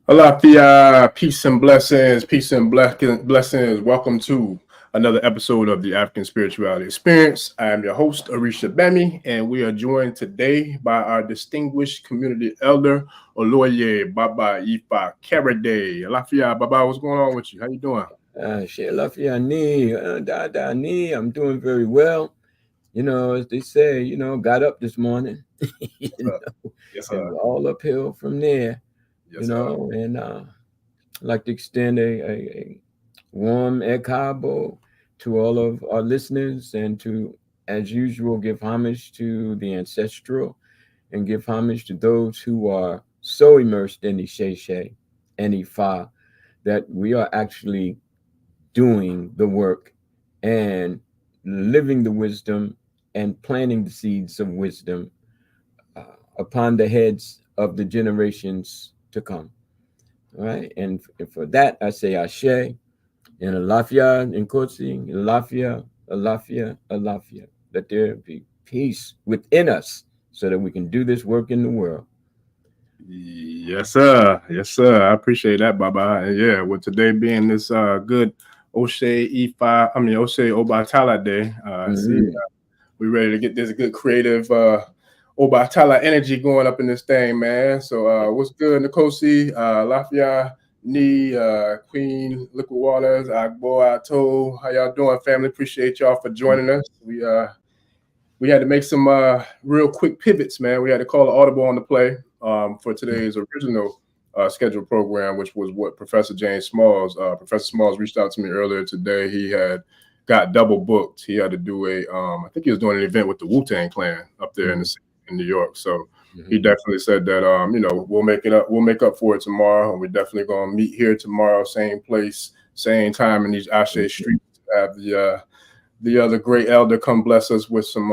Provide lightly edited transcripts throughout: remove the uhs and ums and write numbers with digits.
Alaafia, peace and blessings, blessings. Welcome to another episode of the African Spirituality Experience. I am your host, Orisha Bemi, and we are joined today by our distinguished community elder, Oloye Baba Ifa Karade. Alaafia, Baba, what's going on with you? How you doing? Alaafia ni, I'm doing very well. You know, as they say, got up this morning, Yes, sir. Yes, and sir. we're all uphill from there, Yes, sir. and I'd like to extend a warm ekabo to all of our listeners and to, as usual, give homage to the ancestral and give homage to those who are so immersed in Isese and Ifa that we are actually doing the work and living the wisdom and planting the seeds of wisdom uh, upon the heads of the generations to come. All right. And for that, I say Ashe and Alaafia and Kotsi, Alaafia. Let there be peace within us so that we can do this work in the world. Yes, sir. Yes, sir. I appreciate that, Baba. And yeah, with today being this good Oshe Obatala Day, Mm-hmm. we ready to get this good creative Obatala energy going up in this thing, man. So what's good, Nkosi, Lafia, Ni, Queen, Liquid Waters, Agbo, Ato. How y'all doing, family? Appreciate y'all for joining us. We had to make some real quick pivots, man. We had to call an audible on the play for today's original scheduled program, which was what Professor James Smalls. Professor Smalls reached out to me earlier today. He had got double booked. He had to do I think he was doing an event with the Wu-Tang Clan up there in New York. So he definitely said that we'll make it up. We'll make up for it tomorrow, and we're definitely gonna meet here tomorrow, same place, same time in these Ashe streets. Have the other great elder come bless us with some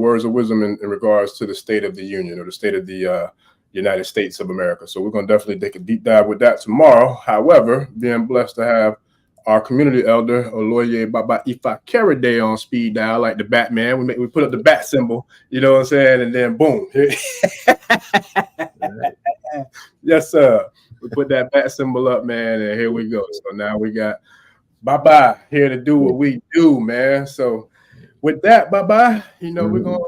words of wisdom in regards to the State of the Union or the state of the United States of America. So we're going to definitely take a deep dive with that tomorrow. However, being blessed to have our community elder Oloye Baba Ifa Karade on speed dial like the Batman. We put up the bat symbol, you know what I'm saying, and then boom. Yes, sir. We put that bat symbol up, man, and here we go. So now we got Baba here to do what we do, man. So with that, Baba, we're gonna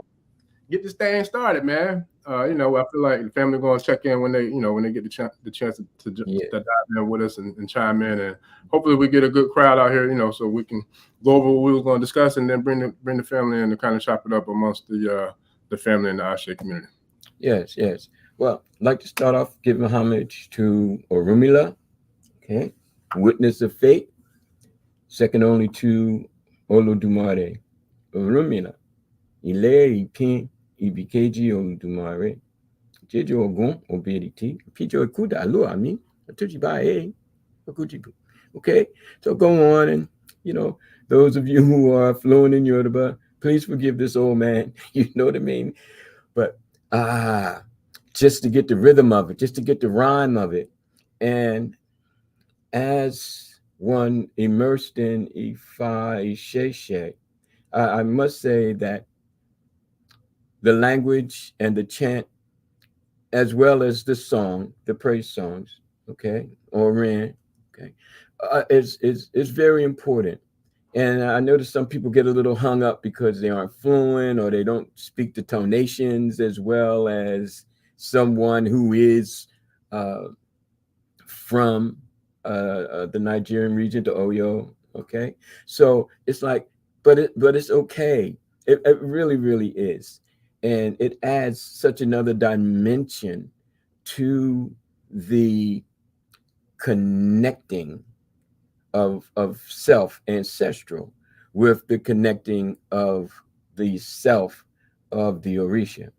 get this thing started, man. I feel like the family gonna check in when they get the chance to dive in with us and chime in, and hopefully we get a good crowd out here, so we can go over what we were gonna discuss and then bring the family in to kind of chop it up amongst the family and the Ashe community. Yes. Well, I'd like to start off giving homage to Orunmila, okay, witness of fate, second only to Olodumare. Orunmila, Ile Ipin Ibikeji Olodumare, Jejo Ogun Obediti, Pijo Kuda Lu Ami, Atujiba Okujibu. Okay, so go on, and those of you who are fluent in Yoruba, please forgive this old man. You know what I mean? But just to get the rhythm of it, just to get the rhyme of it. And as one immersed in Ifa Isheshe, I must say that the language and the chant, as well as the song, the praise songs, okay, or ran, okay, is very important. And I notice some people get a little hung up because they aren't fluent or they don't speak the tonations as well as someone who is from the Nigerian region, to Oyo. Okay, so it's like, but it's okay. It really, really is, and it adds such another dimension to the connecting of self ancestral with the connecting of the self of the Orisha.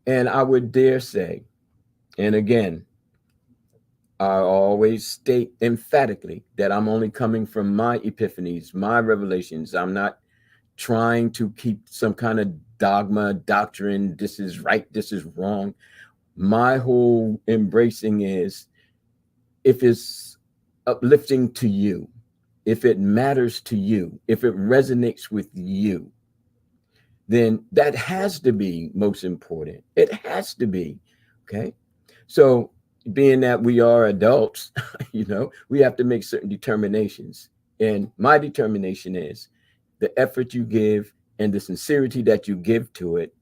And I would dare say, and again, I always state emphatically that I'm only coming from my epiphanies, my revelations. I'm not trying to keep some kind of dogma, doctrine. This is right, this is wrong. My whole embracing is, if it's uplifting to you, if it matters to you, if it resonates with you, then that has to be most important. It has to be. Okay. So, being that we are adults, we have to make certain determinations. And my determination is the effort you give and the sincerity that you give to it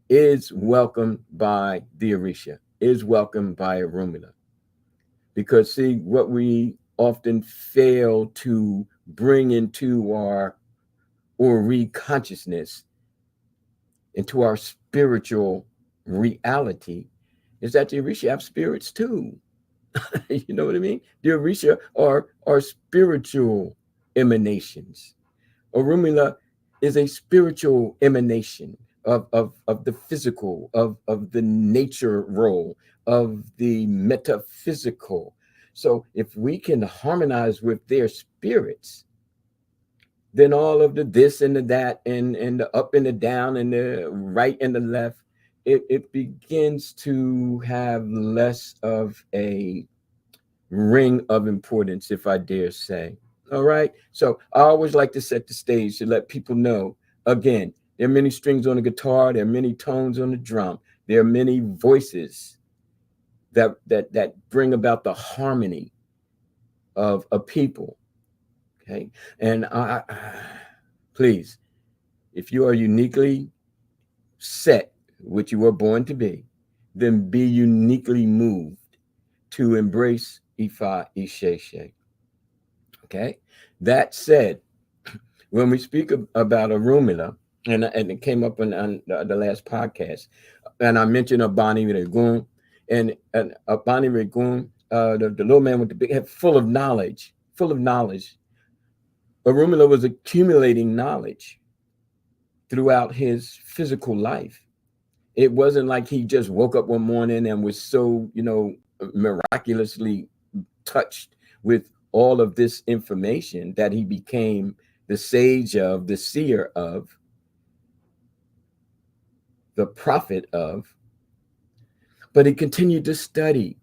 is welcomed by the Orisha, is welcomed by Orunmila. Because, see, what we often fail to bring into our Ori consciousness, into our spiritual reality, is that the Orisha have spirits too. You know what I mean? The Orisha are spiritual emanations. Orunmila is a spiritual emanation of the physical, of the nature role, of the metaphysical. So if we can harmonize with their spirits, then all of the this and the that and the up and the down and the right and the left, it begins to have less of a ring of importance, if I dare say. All right. So I always like to set the stage to let people know, again, there are many strings on the guitar, there are many tones on the drum, there are many voices that bring about the harmony of a people. Okay. And please, if you are uniquely set, which you were born to be, then be uniquely moved to embrace Ifa Isese. Okay. That said, when we speak about Orunmila, and it came up on the last podcast, and I mentioned Abani Regun, and Abani Regun, the little man with the big head, full of knowledge, full of knowledge. Orunmila was accumulating knowledge throughout his physical life. It wasn't like he just woke up one morning and was so, miraculously touched with all of this information that he became the sage of, the seer of, the prophet of, but he continued to study.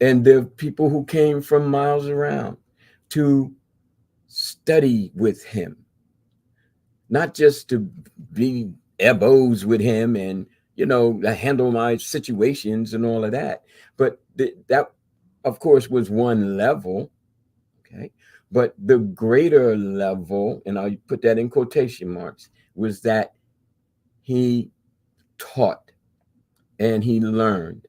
And there are people who came from miles around to study with him, not just to be ebos with him and, handle my situations and all of that. But that, of course, was one level. Okay. But the greater level, and I'll put that in quotation marks, was that he taught and he learned.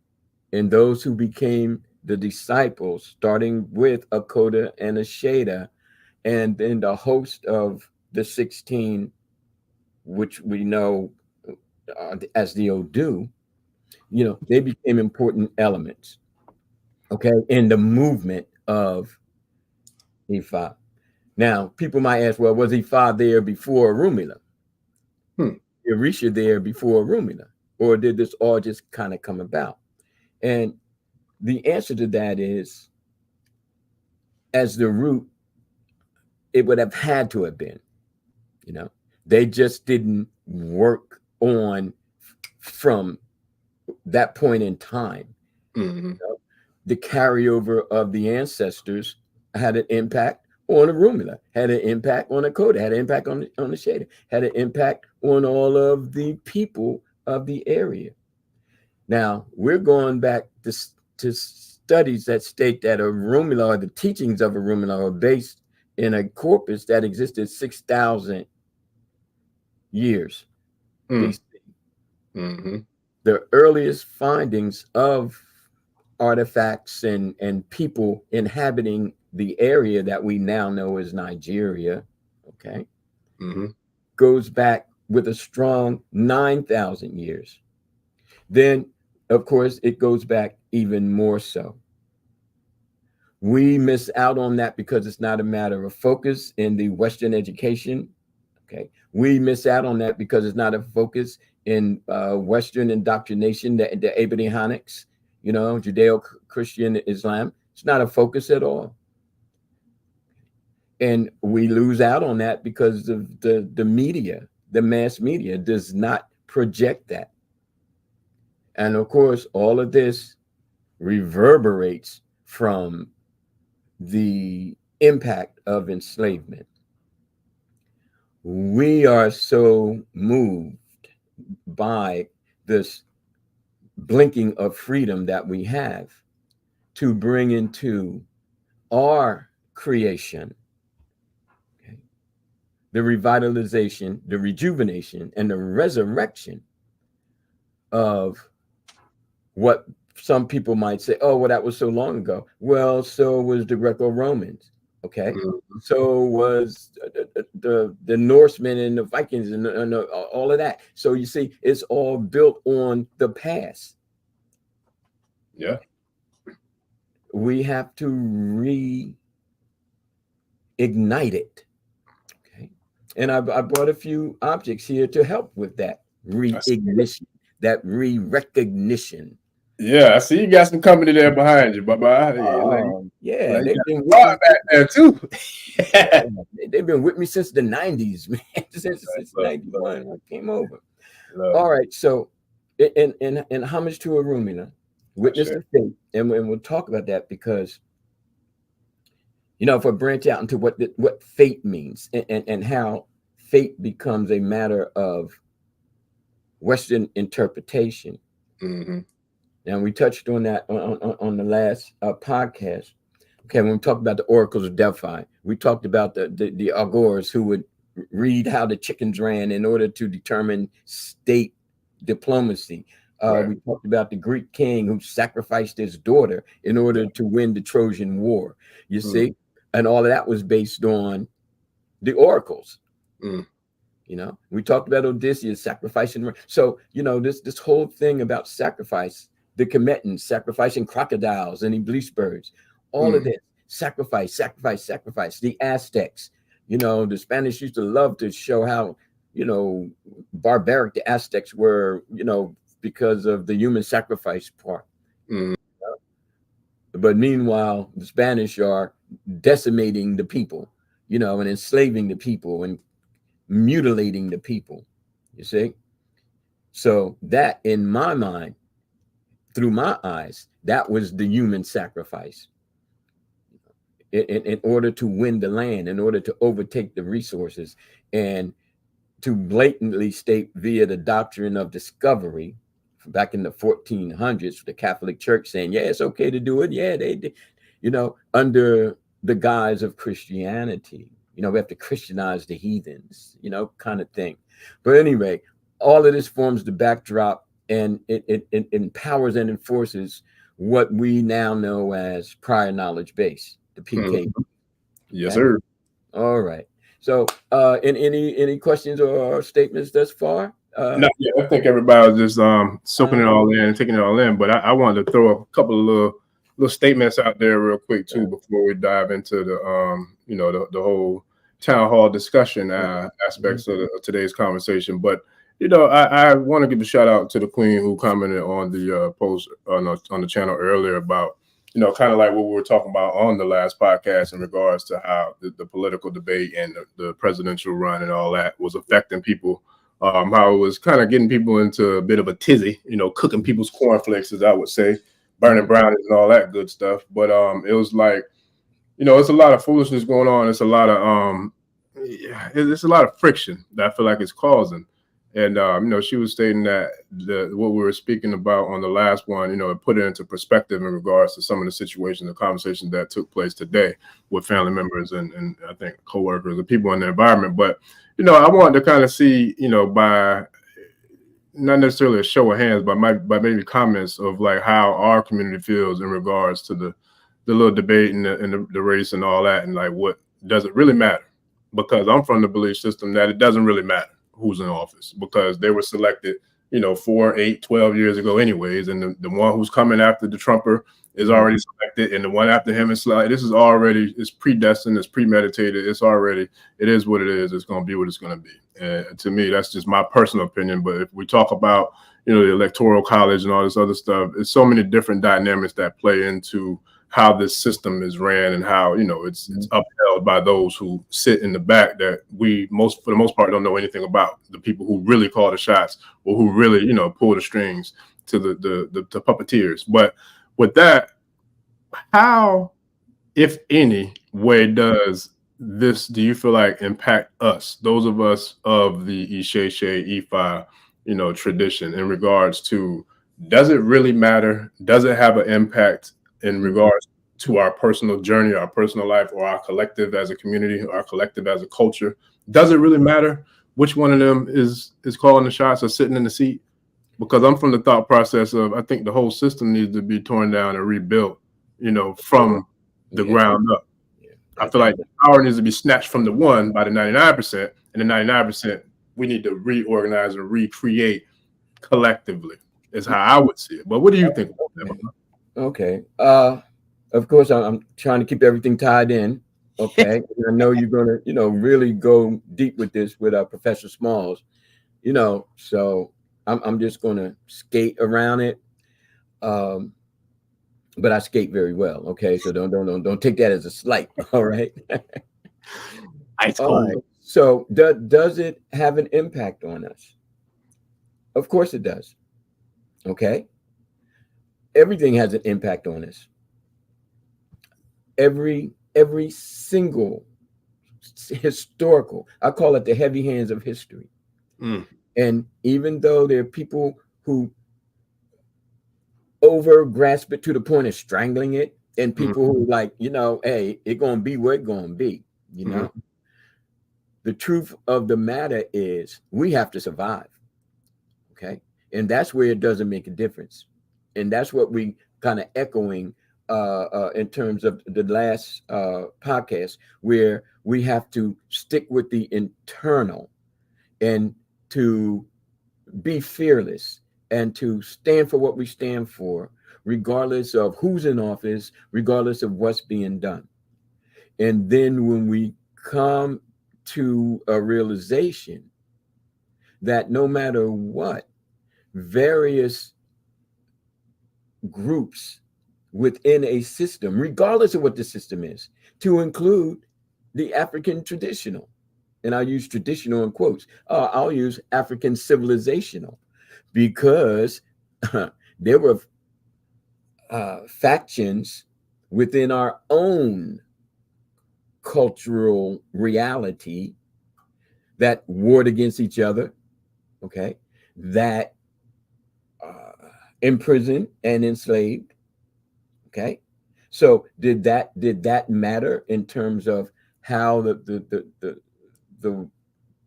And those who became the disciples, starting with Akoda and Asheda, and then the host of the 16, which we know as the Odu, they became important elements, okay, in the movement of Ifa. Now, people might ask, well, was Ifa there before Orunmila? Orisha there before Orunmila? Or did this all just kind of come about? And the answer to that is, as the root, it would have had to have been, they just didn't work on from that point in time. Mm-hmm. The carryover of the ancestors had an impact on Orunmila, had an impact on Akoda, had an impact on the Sheda, had an impact on all of the people of the area. Now, we're going back to studies that state that Orunmila, or the teachings of Orunmila, are based in a corpus that existed 6,000 years BC. Mm-hmm. The earliest findings of artifacts and people inhabiting the area that we now know as Nigeria, okay, goes back with a strong 9,000 years. Then, of course, it goes back even more so. We miss out on that because it's not a matter of focus in the Western education. Okay, we miss out on that because it's not a focus in Western indoctrination, the Abrahamics, Judeo-Christian Islam. It's not a focus at all. And we lose out on that because of the media, the mass media does not project that. And of course, all of this reverberates from the impact of enslavement. we are so moved by this blinking of freedom that we have to bring into our creation, okay, the revitalization, the rejuvenation, and the resurrection of what some people might say, oh, well, that was so long ago. Well, so was the Greco-Romans, okay? Mhm. So was the Norsemen and the Vikings and all of that. So you see, it's all built on the past. Yeah. We have to reignite it, okay? And I brought a few objects here to help with that I see it. reignition, that re-recognition. Yeah, I see you got some company there behind you, Baba. Yeah, Oh, yeah, like you they've got been a with lot me. back there too. Yeah, they've been with me since the 90s, man. Since Love, love, 91 when I came over. love. All right, so in homage to Orunmila, I witness share. the faith, and we'll talk about that because if I branch out into what fate means and how fate becomes a matter of Western interpretation. Hmm. Now we touched on that on the last podcast. Okay, when we talked about the oracles of Delphi, we talked about the Agors who would read how the chickens ran in order to determine state diplomacy. Right. We talked about the Greek king who sacrificed his daughter in order to win the Trojan War. You Mm, see, and all of that was based on the oracles. mm, We talked about Odysseus sacrificing. So this whole thing about sacrifice, the Cometans sacrificing crocodiles and iblis birds, all of mm, this sacrifice, sacrifice, sacrifice. The Aztecs, the Spanish used to love to show how barbaric the Aztecs were, because of the human sacrifice part. mm, But meanwhile, the Spanish are decimating the people, and enslaving the people and mutilating the people. You see? So that in my mind, through my eyes, that was the human sacrifice in order to win the land, in order to overtake the resources, and to blatantly state via the doctrine of discovery back in the 1400s, the Catholic Church saying, yeah, it's okay to do it. Yeah, they did, under the guise of Christianity. We have to Christianize the heathens, kind of thing. But anyway, all of this forms the backdrop, and it empowers and enforces what we now know as prior knowledge base, the mm. PK. Yes, Okay. sir. All right. So, in any questions or statements thus far? No, yeah, I think everybody was just soaking it Uh, all in, taking it all in. But I wanted to throw a couple of little statements out there real quick too before we dive into the whole town hall discussion aspects of today's conversation. But I want to give a shout out to the Queen who commented on the post on the channel earlier about kind of like what we were talking about on the last podcast in regards to how the political debate and the presidential run and all that was affecting people. How it was kind of getting people into a bit of a tizzy, cooking people's cornflakes, as I would say, burning brownies and all that good stuff. But it was like, it's a lot of foolishness going on. It's a lot of it's a lot of friction that I feel like it's causing. And she was stating that what we were speaking about on the last one, it put it into perspective in regards to some of the situations, the conversations that took place today with family members and I think coworkers, the people in the environment. But I wanted to kind of see, by not necessarily a show of hands, but by maybe comments of like how our community feels in regards to the little debate and the race and all that, and like what does it really matter? Because I'm from the belief system that it doesn't really matter who's in office because they were selected, 4, 8, 12 years ago anyways, and the one who's coming after the Trumper is already selected, and the one after him is like this is already it's predestined, it's premeditated, it is what it is. It's going to be what it's going to be. And to me, that's just my personal opinion. But if we talk about the electoral college and all this other stuff, it's so many different dynamics that play into how this system is ran and how it's upheld by those who sit in the back that for the most part don't know anything about, the people who really call the shots or who really pull the strings to the puppeteers. But with that, how, if any way, does this do you feel like impact us, those of us of the Isese Ifa, tradition in regards to, does it really matter? Does it have an impact in regards to our personal journey, our personal life, or our collective as a community, our collective as a culture? Does it really matter which one of them is calling the shots or sitting in the seat? Because I'm from the thought process of, I think the whole system needs to be torn down and rebuilt, from the Yeah, ground up. yeah. I feel like power needs to be snatched from the one by the 99%, and the 99% we need to reorganize and recreate collectively. Is how I would see it. But what do you think about Okay. that? Okay. Of course, I'm trying to keep everything tied in. Okay. And I know you're gonna, really go deep with this with Professor Smalls. So I'm just gonna skate around it. Um, but I skate very well. Okay, so don't take that as a slight. All right. Ice All cold. right. So does it have an impact on us? Of course it does. Okay. Everything has an impact on us. Every single historical, I call it the heavy hands of history. Mm, And even though there are people who over grasp it to the point of strangling it, and mm, people who like, hey, it gonna be what it gonna be, mm, the truth of the matter is we have to survive. Okay. And that's where it doesn't make a difference. And that's what we kind of echoing in terms of the last podcast, where we have to stick with the internal and to be fearless and to stand for what we stand for, regardless of who's in office, regardless of what's being done. And then when we come to a realization that no matter what, various groups within a system, regardless of what the system is, to include the African traditional, and I'll use traditional in quotes, I'll use African civilizational, because there were factions within our own cultural reality that warred against each other, okay, that uh, imprisoned and enslaved, okay. So did that matter in terms of how the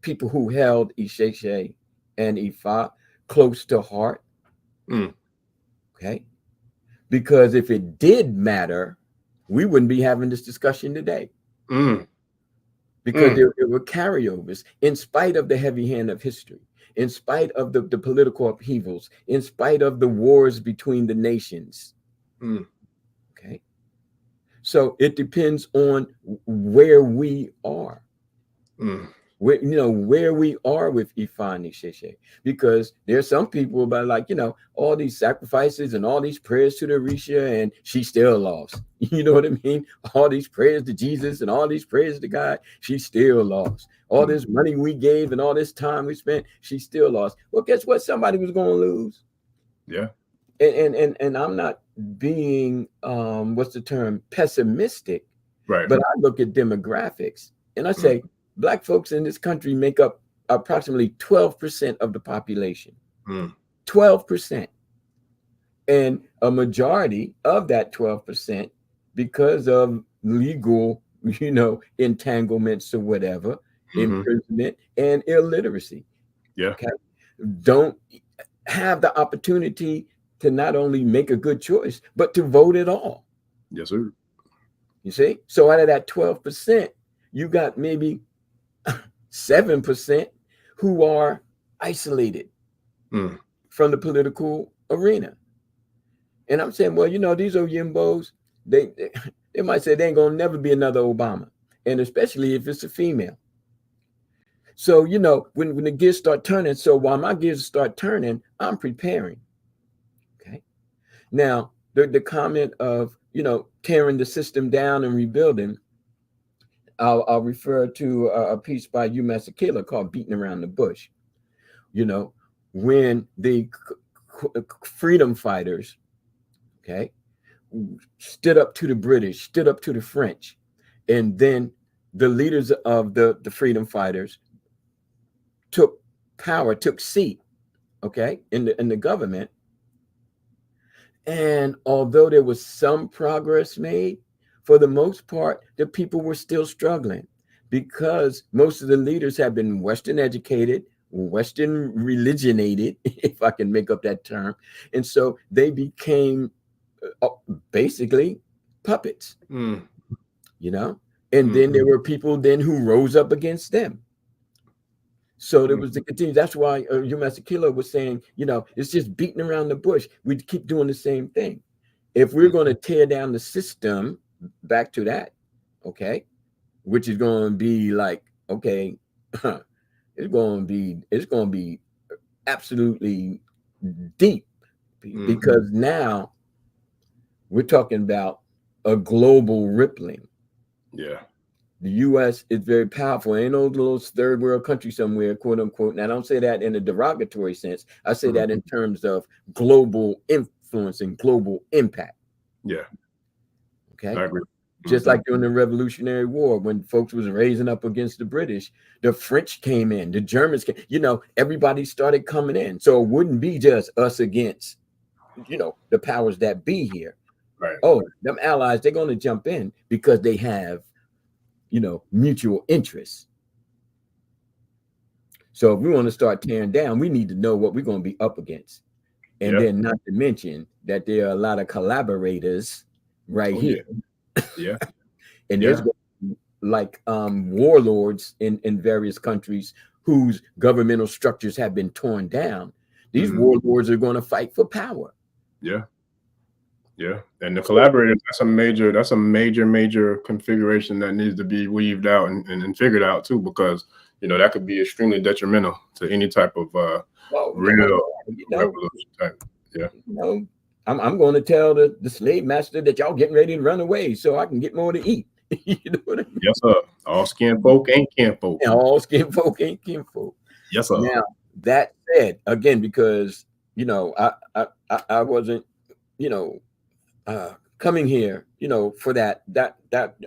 people who held Isese and Ifa close to heart? mm, Okay. Because if it did matter, we wouldn't be having this discussion today, mm, because mm. there were carryovers in spite of the heavy hand of history, in spite of the political upheavals, in spite of the wars between the nations. Mm, Okay. So it depends on where we are. mm, Where we are with Ifani Sheshe, because there's some people about like, all these sacrifices and all these prayers to the Risha, and she still lost. You know what I mean? All these prayers to Jesus and all these prayers to God, she still lost. All mm. this money we gave and all this time we spent, she still lost. Well, guess what? Somebody was going to lose. Yeah. And I'm not being what's the term, pessimistic, Right. but I look at demographics and I Mm, say Black folks in this country make up approximately 12% of the population. mm, 12%. And a majority of that 12%, because of legal, entanglements or whatever, mhm. imprisonment and illiteracy, Yeah. okay, don't have the opportunity to not only make a good choice, but to vote at all. Yes, sir. You see? So out of that 12%, you got maybe 7% who are isolated Mm, from the political arena. And I'm saying, well, these are yimbos. They they might say they ain't gonna never be another Obama, and especially if it's a female. So when the gears start turning, so while my gears start turning, I'm preparing. Okay. Now the comment of tearing the system down and rebuilding, I'll refer to a piece by U Masekela called "Beating Around the Bush." When the freedom fighters, okay, stood up to the British, stood up to the French, and then the leaders of the freedom fighters took power, took seat, okay, in the government. And although there was some progress made, for the most part, the people were still struggling because most of the leaders have been Western educated, Western religionated, if I can make up that term. And so they became basically puppets, you know? And then there were people then who rose up against them. So there was the continue. That's why Master Kilo was saying, you know, it's just beating around the bush. We keep doing the same thing. If we're going to tear down the system, back to that, okay, which is going to be like, okay, it's going to be absolutely deep, because now we're talking about a global rippling. Yeah. The U.S. is very powerful. Ain't no little third world country somewhere, quote unquote. And I don't say that in a derogatory sense. I say that in terms of global influence and global impact. Yeah. Okay. I agree. Just like during the Revolutionary War, when folks was raising up against the British, the French came in, the Germans came, you know, everybody started coming in. So it wouldn't be just us against, you know, the powers that be here. Right. Oh, them allies, they're going to jump in because they have, you know, mutual interests. So if we want to start tearing down, we need to know what we're going to be up against. And then not to mention that there are a lot of collaborators right here. Yeah. And there's like warlords in various countries whose governmental structures have been torn down. These warlords are going to fight for power. Yeah. Yeah. And the collaborators, that's a major configuration that needs to be weaved out and figured out too, because, you know, that could be extremely detrimental to any type of real revolution type. Yeah. You know, I'm going to tell the slave master that y'all getting ready to run away so I can get more to eat. You know what I mean? Yes, sir. All skin folk ain't kin folk. And all skin folk ain't kin folk. Yes, sir. Now, that said, again, because, you know, I wasn't, you know, coming here, you know, for that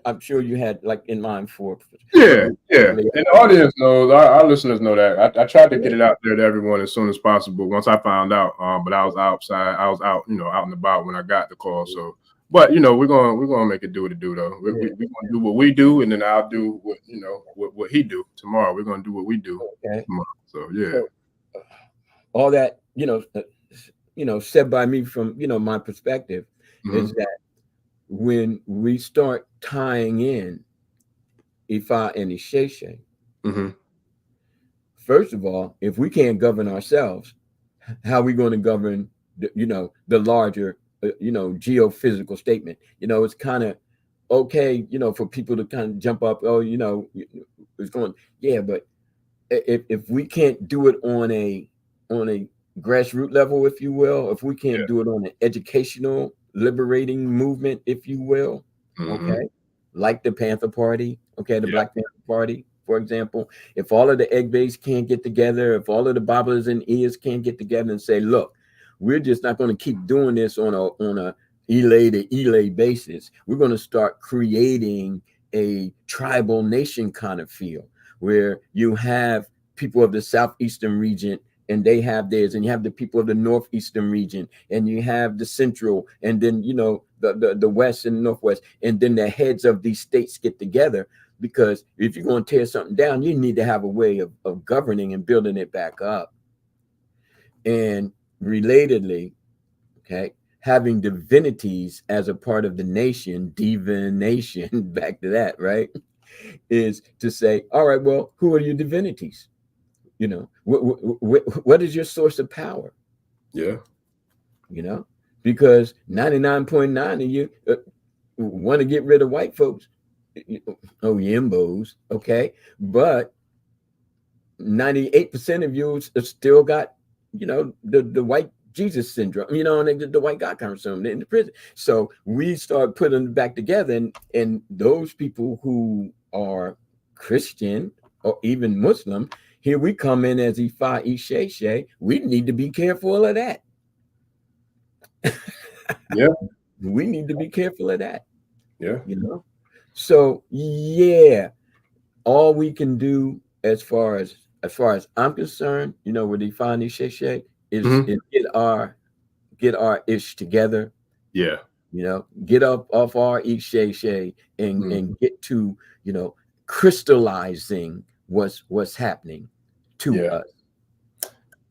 I'm sure you had like in mind for. Yeah. And the audience knows, our listeners know that. I tried to get it out there to everyone as soon as possible once I found out. But I was outside, out, you know, out and about when I got the call. So, but you know, we're gonna make it do what it do though. We're gonna do what we do, and then I'll do what, you know, what he do tomorrow. We're gonna do what we do tomorrow. So yeah. So, all that, you know, said by me from, you know, my perspective is that when we start tying in Ifa and Isese, first of all, if we can't govern ourselves, how are we going to govern the, you know, the larger, you know, geophysical statement? You know, it's kind of okay, you know, for people to kind of jump up, oh, you know, it's going, yeah, but if we can't do it on a grassroots level, if you will, if we can't do it on an educational liberating movement, if you will, okay, like the Panther Party, okay, the Black Panther Party, for example, if all of the egg bays can't get together, if all of the Babas and Ears can't get together and say, look, we're just not going to keep doing this on a Elay to Elay basis. We're going to start creating a tribal nation kind of feel where you have people of the southeastern region and they have theirs, and you have the people of the northeastern region, and you have the central, and then, you know, the west and northwest, and then the heads of these states get together, because if you're going to tear something down, you need to have a way of governing and building it back up. And relatedly, okay, having divinities as a part of the nation, divination, back to that, right, is to say, all right, well, who are your divinities? You know, what is your source of power? Yeah. You know, because 99.9 of you want to get rid of white folks. Oh, yimbos. Okay. But 98% of you still got, you know, the white Jesus syndrome, you know, and the white God kind of syndrome in the prison. So we start putting them back together, and those people who are Christian or even Muslim, here we come in as Ifa Isese. We need to be careful of that. Yeah. We need to be careful of that. Yeah. You know? So, yeah, all we can do as far as I'm concerned, with Ifa Isese is get our ish together. Yeah. Get up off our Isese and get to, crystallizing what's happening to us.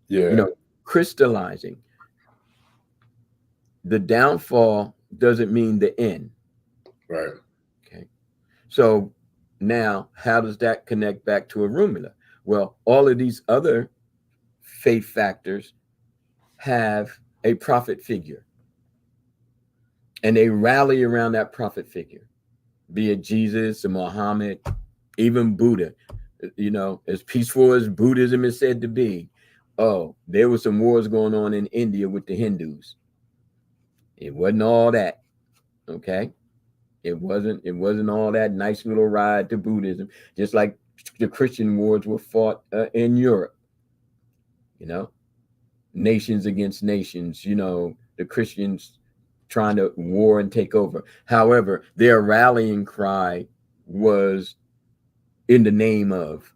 Yeah. Crystallizing. The downfall doesn't mean the end. Right. Okay. So now, how does that connect back to Orunmila? Well, all of these other faith factors have a prophet figure, and they rally around that prophet figure, be it Jesus or Muhammad, even Buddha. As peaceful as Buddhism is said to be, there were some wars going on in India with the Hindus. It wasn't all that. Okay. It wasn't all that nice little ride to Buddhism, just like the Christian wars were fought in Europe. Nations against nations, the Christians trying to war and take over. However, their rallying cry was in the name of,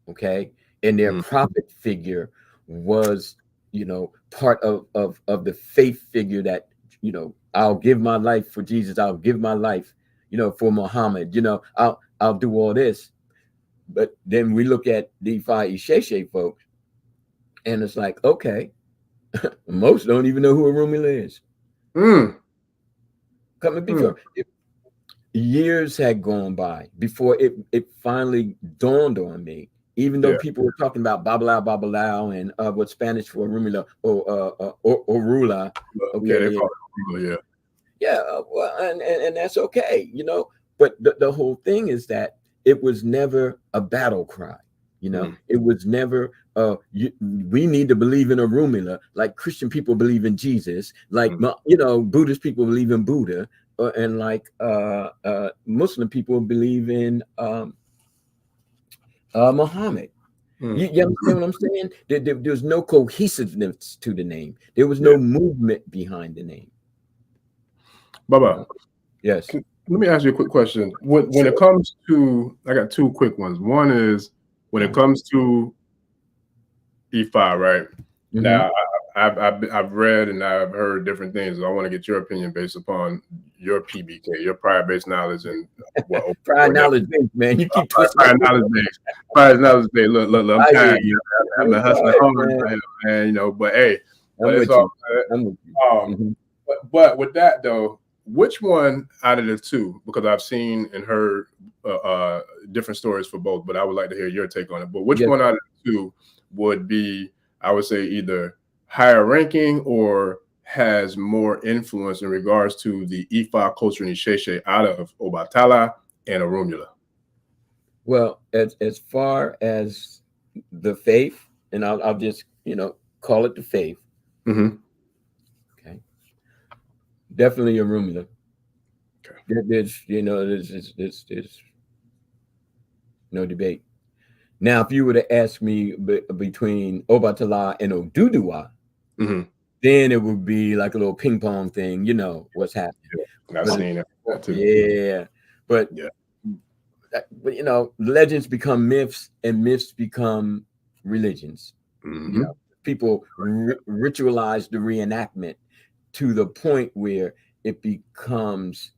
okay, and their prophet figure was, part of the faith figure that, I'll give my life for Jesus. I'll give my life, for Muhammad. I'll do all this. But then we look at the Ifa Isese folks, and it's like, okay, most don't even know who Orunmila is. Coming before years had gone by before it finally dawned on me. Even though people were talking about Babalao and what Spanish for Orunmila or Orula. Okay, yeah, they call it Orula, well, and that's okay, But the whole thing is that it was never a battle cry. It was never we need to believe in Orunmila, like Christian people believe in Jesus, like Buddhist people believe in Buddha, and like Muslim people believe in Muhammad. You understand what I'm saying? There's no cohesiveness to the name. There was no movement behind the name. Baba. Yes. Let me ask you a quick question. When it comes to, I got two quick ones. One is when it comes to Ifa, right? Now, I've read and I've heard different things. I want to get your opinion based upon your PBK, your prior based knowledge, and prior knowledge base, man. You keep twisting. Prior knowledge base. Prior knowledge base. Look, I'm tired. I've been hustling hard, man. But hey, it's all good. But with that though, which one out of the two? Because I've seen and heard different stories for both, but I would like to hear your take on it. But which one out of the two would be, I would say, either higher ranking or has more influence in regards to the Ifa culture and Isese out of Obatala and Orunmila? Well, as far as the faith, and I'll just call it the faith. Okay. Definitely Orunmila. Okay. There's no debate. Now, if you were to ask me between Obatala and Oduduwa, then it would be like a little ping pong thing. What's happening. I've seen it too. Yeah, but legends become myths, and myths become religions. People ritualize the reenactment to the point where it becomes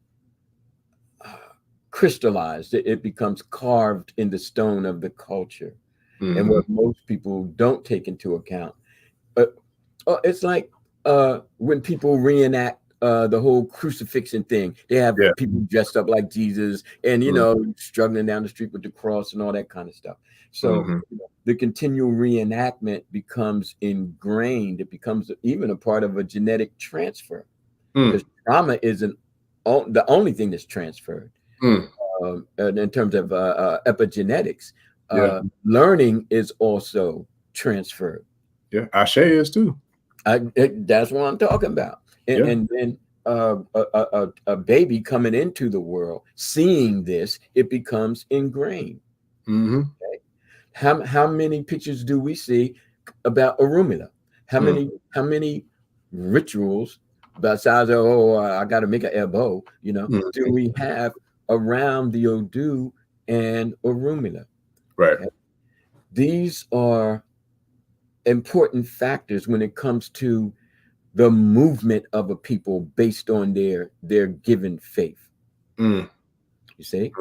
crystallized. It becomes carved in the stone of the culture. And what most people don't take into account, it's like when people reenact the whole crucifixion thing. They have people dressed up like Jesus and struggling down the street with the cross and all that kind of stuff. So the continual reenactment becomes ingrained. It becomes even a part of a genetic transfer, because trauma isn't the only thing that's transferred. In terms of epigenetics, learning is also transferred. Yeah, Ashe is too. That's what I'm talking about. And then a baby coming into the world, seeing this, it becomes ingrained. Okay? How many pictures do we see about Orunmila? How many rituals besides I got to make an ebo, do we have around the Odu and Orunmila. Right. Okay? These are important factors when it comes to the movement of a people based on their given faith. Mm. You see?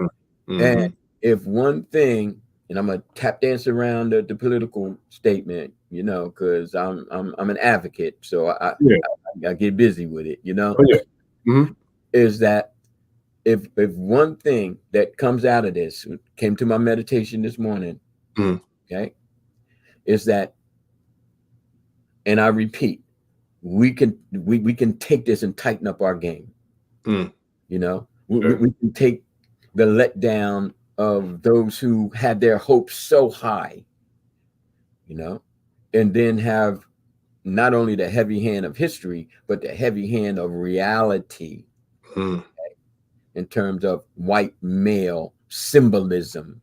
And Mm-hmm. if one thing, and I'm gonna tap dance around the political statement, because I'm an advocate, so Yeah. I get busy with it, Oh yeah. Mm-hmm. is that if one thing that comes out of this came to my meditation this morning, Mm. okay, is that, and I repeat, we can take this and tighten up our game. Mm. We can take the letdown of those who had their hopes so high, you know, and then have not only the heavy hand of history, but the heavy hand of reality Mm. in terms of white male symbolism.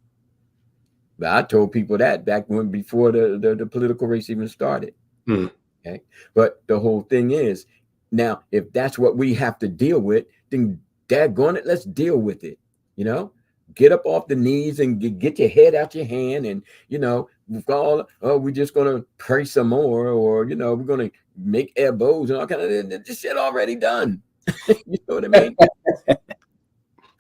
But I told people that back when before the political race even started. Mm. Okay. But the whole thing is, now, if that's what we have to deal with, then daggone it, let's deal with it. You know, get up off the knees and get your head out your hand, and we're just gonna pray some more, or we're gonna make elbows and all kind of this shit already done. You know what I mean?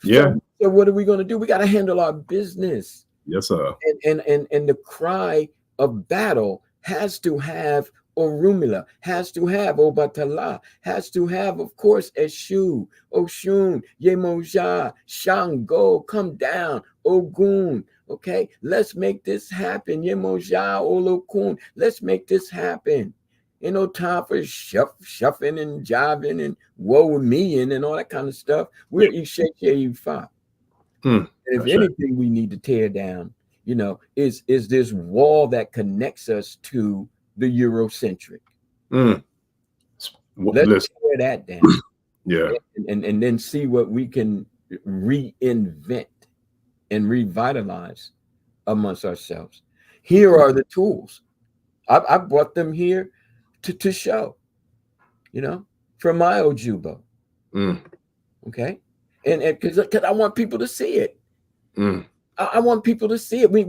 Yeah. So what are we gonna do? We got to handle our business. Yes, sir. And the cry of battle has to have Orunmila, has to have Obatala, has to have, of course, Eshu, Oshun, Yemoja, Shango, come down, Ogun. Okay, let's make this happen. Yemoja, Olokun, let's make this happen. Ain't no time for shuffling and jiving and woe with me and all that kind of stuff. We're Isese Ifa. Mm. And if That's right. anything we need to tear down, is this wall that connects us to the Eurocentric. Mm. Let's Listen. tear that down. Yeah. And then see what we can reinvent and revitalize amongst ourselves. Here are the tools. I brought them here to show, from my Ojubo. Mm. Okay. And because I want people to see it. Mm. I want people to see it. We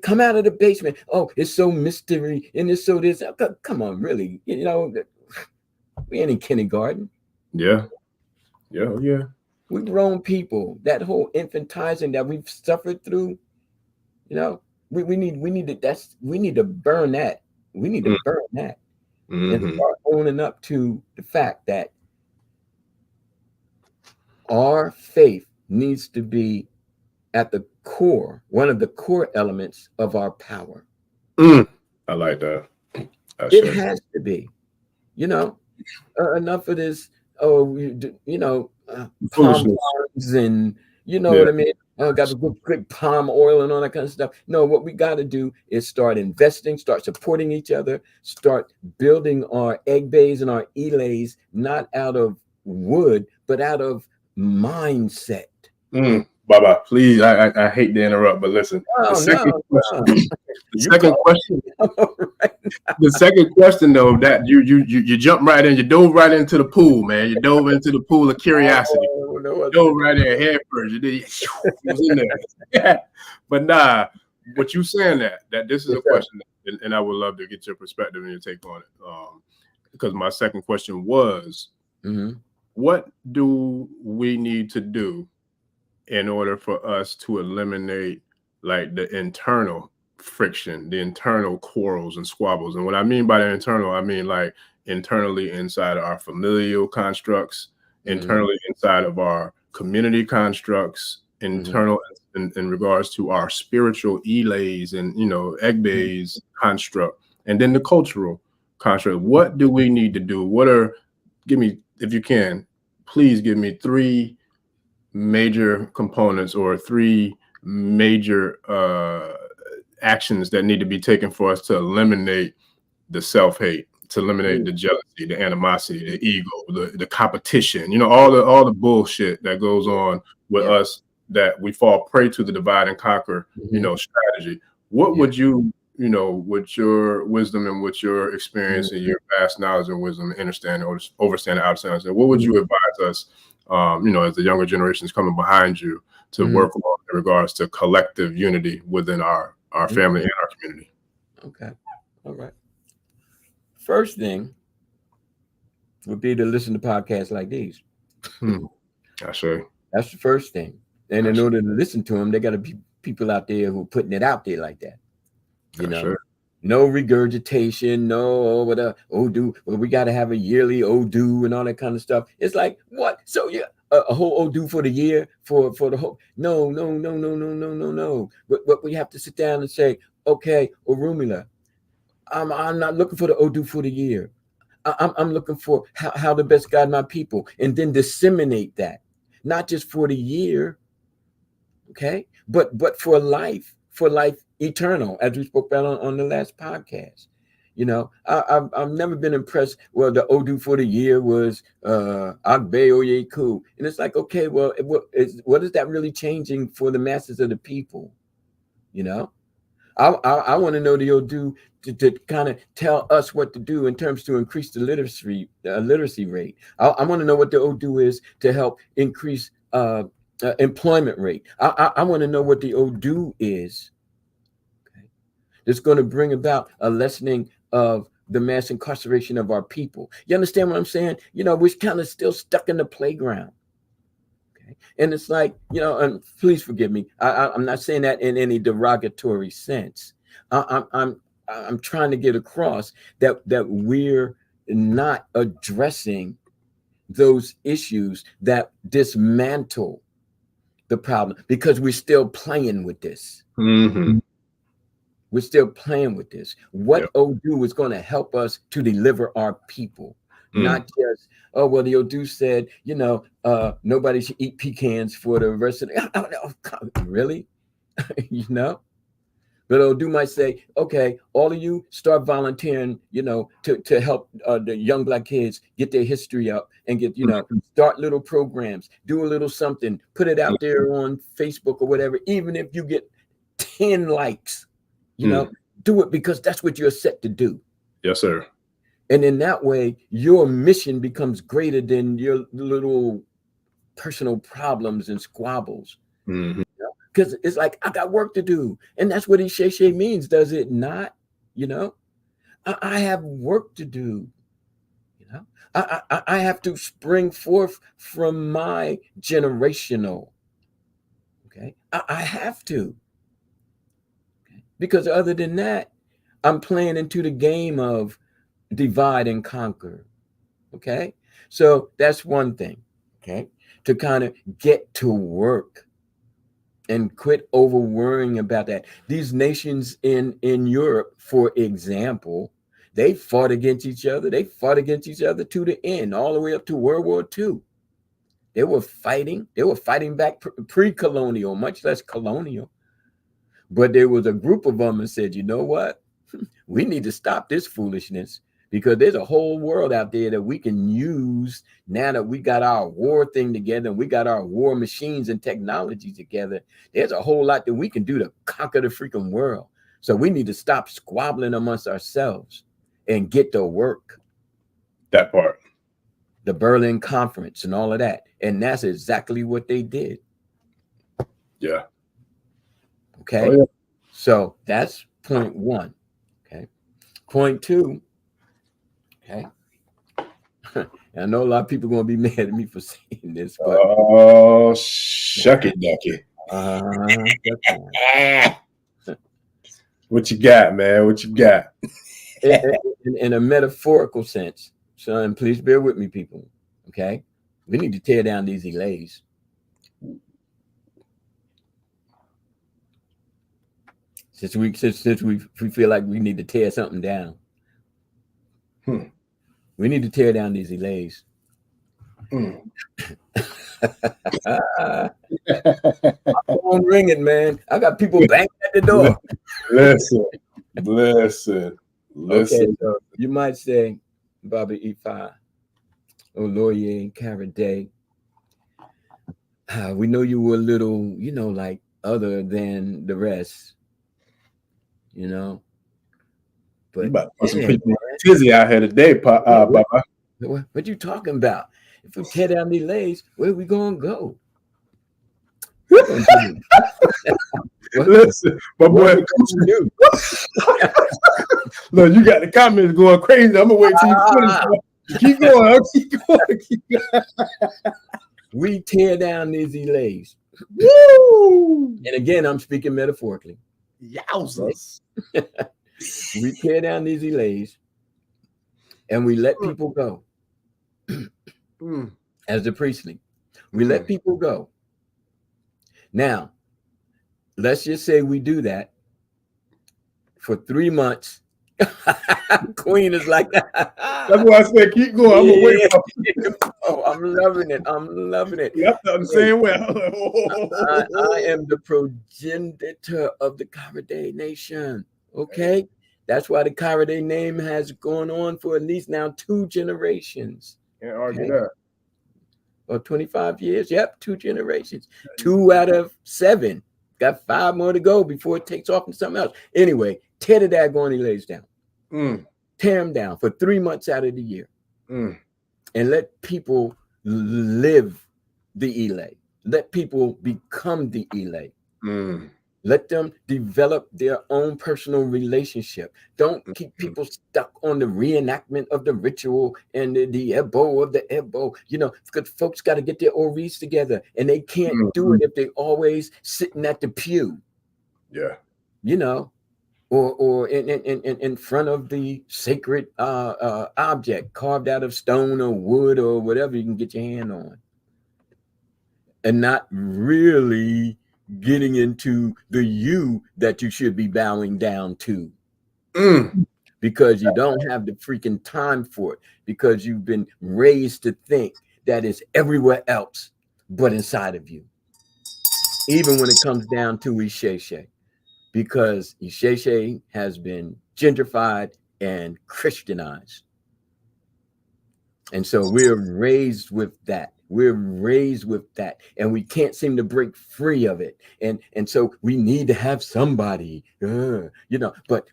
come out of the basement. Oh, it's so mystery and it's so this. Come on, really? We ain't in kindergarten. Yeah. Yeah. Yeah. We grown people. That whole infantizing that we've suffered through. We need to we need to burn that. We need to Mm. burn that and Mm-hmm. start owning up to the fact that our faith needs to be at the core, one of the core elements of our power. Mm. I like that. It has to be, enough of this. Oh, palm Foolishness. fronds and Yeah. what I mean. Got to good palm oil and all that kind of stuff. No, what we got to do is start investing, start supporting each other, start building our egg bays and our elays, not out of wood, but out of mindset. Mm. Baba, please. I hate to interrupt, but listen. The Oh second no, question. no. The You second call question. right. The second question, though, that you jump right in, you dove right into the pool, man. You dove into the pool of curiosity. Oh, no, Dove right in head first. You did. You was in there. But nah, what you saying that this is Yes, a sir. question, and I would love to get your perspective and your take on it. Because my second question was, Mhm. what do we need to do in order for us to eliminate like the internal friction, the internal quarrels and squabbles? And what I mean by the internal, I mean like internally inside of our familial constructs, internally inside of our community constructs, internal in regards to our spiritual elays and egg bays construct, and then the cultural construct. What do we need to do? Give me, if you can, please give me 3 major components or 3 major actions that need to be taken for us to eliminate the self-hate, to eliminate the jealousy, the animosity, the ego, the competition, all the bullshit that goes on with us, that we fall prey to the divide and conquer, strategy. What would you, with your wisdom and with your experience and your vast knowledge and wisdom and understanding or overstanding, what would you advise us as the younger generation is coming behind you to work on in regards to collective unity within our family and our community. Okay. All right. First thing would be to listen to podcasts like these. I say. That's the first thing. And in order to listen to them, they got to be people out there who are putting it out there like that. No regurgitation, no Odu. Well, we got to have a yearly Odu and all that kind of stuff. It's like, what? So yeah, a whole Odu for the year for the whole. No. But we have to sit down and say, okay, Orunmila, I'm not looking for the Odu for the year. I'm looking for how to best guide my people, and then disseminate that, not just for the year, okay, but for life eternal, as we spoke about on the last podcast. I've never been impressed. Well, the Odu for the year was Agbe Oyeku, and it's like, okay, well, what is that really changing for the masses of the people? I want to know the Odu to kind of tell us what to do in terms to increase the literacy rate. I want to know what the Odu is to help increase employment rate. I want to know what the Odu is. Okay, that's going to bring about a lessening of the mass incarceration of our people. You understand what I'm saying? We're kind of still stuck in the playground. And it's like, and please forgive me, I'm not saying that in any derogatory sense. I'm trying to get across that we're not addressing those issues that dismantle the problem, because we're still playing with this. We're still playing with this. What Odu is going to help us to deliver our people, not just, oh, well, the Odu said, nobody should eat pecans for the rest of the really? But Odu might say, okay, all of you start volunteering, to help the young Black kids get their history up and get, start little programs, do a little something, put it out there on Facebook or whatever, even if you get 10 likes, do it, because that's what you're set to do. Yes, sir. And in that way, your mission becomes greater than your little personal problems and squabbles. Because it's like, I got work to do. And that's what Isese means, does it not? I have work to do. I have to spring forth from my generational. Okay. I have to. Okay? Because other than that, I'm playing into the game of divide and conquer. Okay. So that's one thing. Okay. To kind of get to work and quit over worrying about that. These nations in Europe, for example, they fought against each other. They fought against each other to the end, all the way up to World War II. They were fighting. They were fighting back pre-colonial, much less colonial. But there was a group of them that said, you know what? We need to stop this foolishness, because there's a whole world out there that we can use now that we got our war thing together and we got our war machines and technology together. There's a whole lot that we can do to conquer the freaking world. So we need to stop squabbling amongst ourselves and get to work. That part. The Berlin Conference and all of that. And that's exactly what they did. Yeah. Okay. Oh, yeah. So that's point one. Okay. Point two. Okay. I know a lot of people are going to be mad at me for saying this, but oh, shuck it, ducky. What you got, man? What you got? In a metaphorical sense, son, please bear with me, people. Okay, we need to tear down these delays. Since we feel like we need to tear something down. We need to tear down these delays. I'm ringing, man. I got people banging at the door. Listen. Okay, so you might say, Baba Ifa, Oloye Karade, we know you were a little, like other than the rest, But you about to put some people tizzy out here today, Baba. What you talking about? if we tear down these lays, where are we gonna go? We're gonna do it. Listen, my boy. Look, you got the comments going crazy. I'm gonna wait till you finish. Keep going. Keep going. We tear down these lays. Woo! And again, I'm speaking metaphorically. Yowzers. We tear down these lays and we let people go. As the priestly, we let people go. Now, let's just say we do that for 3 months. Queen is like that. That's why I said keep going. I'm gonna wait. Oh, I'm loving it. I'm loving it. Yeah, I'm the same way. I am the progenitor of the Karade nation. Okay, that's why the Karade name has gone on for at least now 2 generations. Can't argue that. Or 25 years. Yep, 2 generations. 2 out of 7. Got 5 more to go before it takes off into something else. Anyway, tear the daggone lays down. Tear them down for 3 months out of the year. And let people live the Elay. Let people become the Elay. Let them develop their own personal relationship. Don't keep people stuck on the reenactment of the ritual and the ebo of the ebo. You know, because folks got to get their oris together, and they can't do it if they always sitting at the pew. Yeah. You know, or in front of the sacred object carved out of stone or wood or whatever you can get your hand on, and not really getting into the you that you should be bowing down to, because you don't have the freaking time for it, because you've been raised to think that it's everywhere else but inside of you, even when it comes down to Isese, because Isese has been gentrified and Christianized. And so we're raised with that. We're raised with that, and we can't seem to break free of it. And so we need to have somebody, you know, but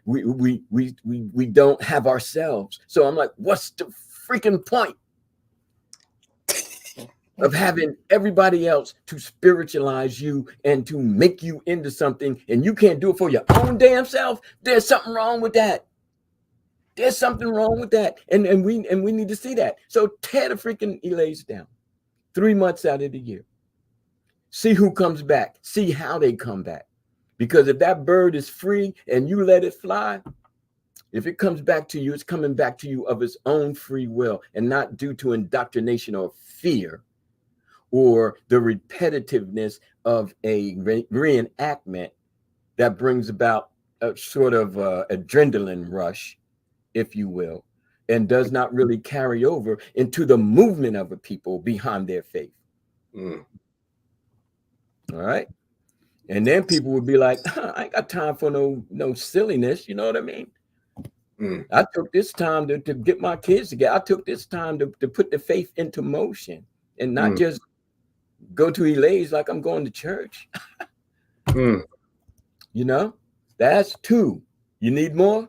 we don't have ourselves. So I'm like, what's the freaking point of having everybody else to spiritualize you and to make you into something, and you can't do it for your own damn self? There's something wrong with that. There's something wrong with that. And we need to see that. So tear the freaking Elays down 3 months out of the year. See who comes back. See how they come back. Because if that bird is free and you let it fly, if it comes back to you, it's coming back to you of its own free will, and not due to indoctrination or fear or the repetitiveness of a reenactment that brings about a sort of adrenaline rush, if you will, and does not really carry over into the movement of a people behind their faith. All right. And then people would be like, I ain't got time for no silliness. You know what I mean? I took this time to get my kids together. I took this time to put the faith into motion, and not just go to Elays like I'm going to church. You know, that's 2. You need more?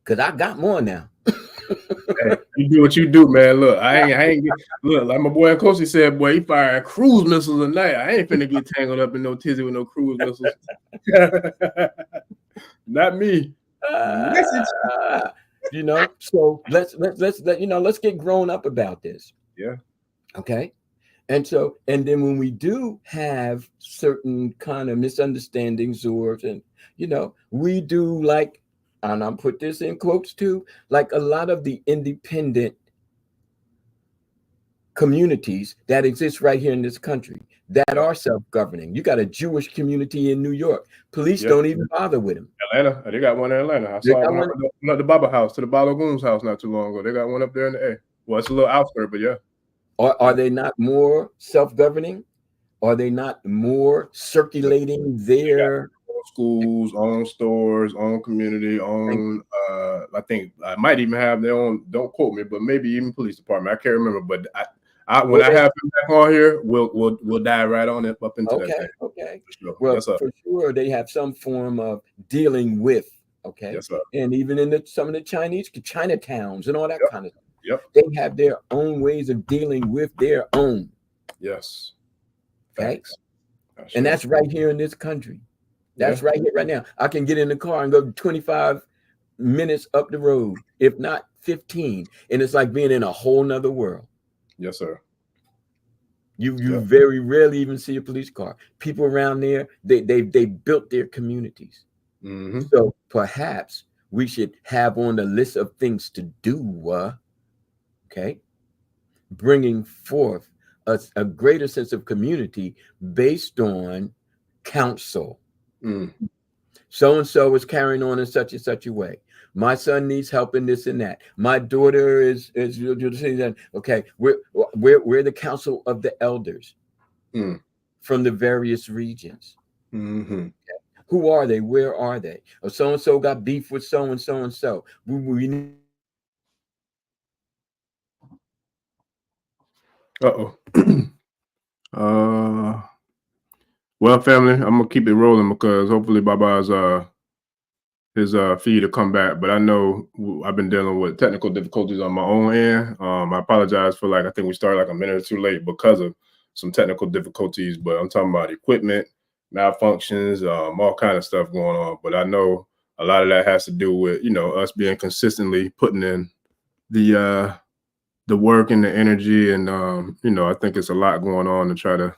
Because I got more now. Hey, you do what you do, man. Look, I ain't look, like my boy Kosi said, boy, he firing cruise missiles a night. I ain't finna get tangled up in no tizzy with no cruise missiles. Not me. You know, so let's let's get grown up about this. Yeah. Okay. And so, and then when we do have certain kind of misunderstandings, or, you know, we do, like, and I'll put this in quotes too, like a lot of the independent communities that exist right here in this country that are self-governing. You got a Jewish community in New York. Police don't even bother with them. Atlanta, they got one in Atlanta. I saw one at the Baba house, to the Balogun's house not too long ago. They got one up there in the A. Well, it's a little outskirt, but yeah. Are they not more self-governing? Are they not more circulating their schools, own stores, own community, own I think I might even have their own, don't quote me, but maybe even police department. I can't remember, but when I have him back on here, we'll dive right on it up into that thing. Okay. For sure. Well, for sure they have some form of dealing with, okay. Yes, sir. And even in some of the Chinatowns and all that kind of stuff. Yep. They have their own ways of dealing with their own. Yes. Okay. Thanks. And that's right here in this country. That's right here, right now. I can get in the car and go 25 minutes up the road, if not 15. And it's like being in a whole nother world. Yes, sir. You very rarely even see a police car. People around there, they built their communities. So perhaps we should have on the list of things to do, okay, bringing forth a greater sense of community based on counsel. So-and-so is carrying on in such and such a way. My son needs help in this and that. My daughter is okay. We're the council of the elders from the various regions. Okay. Who are they? Where are they? Or so-and-so got beef with so-and-so and so. We need. Well, family, I'm gonna keep it rolling because hopefully Baba's his feed to come back, but I know I've been dealing with technical difficulties on my own end. I apologize for I think we started like a minute or two late because of some technical difficulties, but I'm talking about equipment, malfunctions, all kind of stuff going on. But I know a lot of that has to do with, us being consistently putting in the work and the energy. And, I think it's a lot going on to try to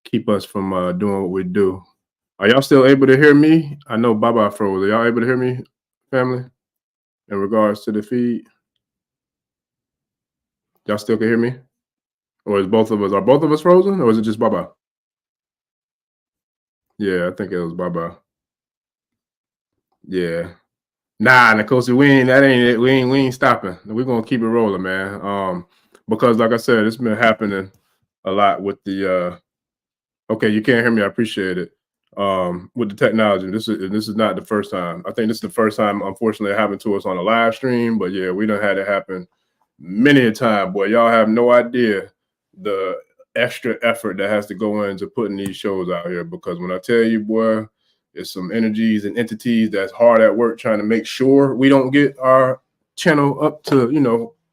keep us from doing what we do. Are y'all still able to hear me? I know Baba froze. Are y'all able to hear me, family, in regards to the feed? Y'all still can hear me? Or are both of us frozen? Or is it just Baba? Yeah, I think it was Baba. Yeah. Nah, Nkosi, that ain't it. We ain't stopping. We're gonna keep it rolling, man. Because like I said, it's been happening a lot with the okay, you can't hear me, I appreciate it. With the technology. This is not the first time. I think this is the first time, unfortunately, it happened to us on a live stream. But yeah, we done had it happen many a time. Boy, y'all have no idea the extra effort that has to go into putting these shows out here. Because when I tell you, boy, there's some energies and entities that's hard at work trying to make sure we don't get our channel up to,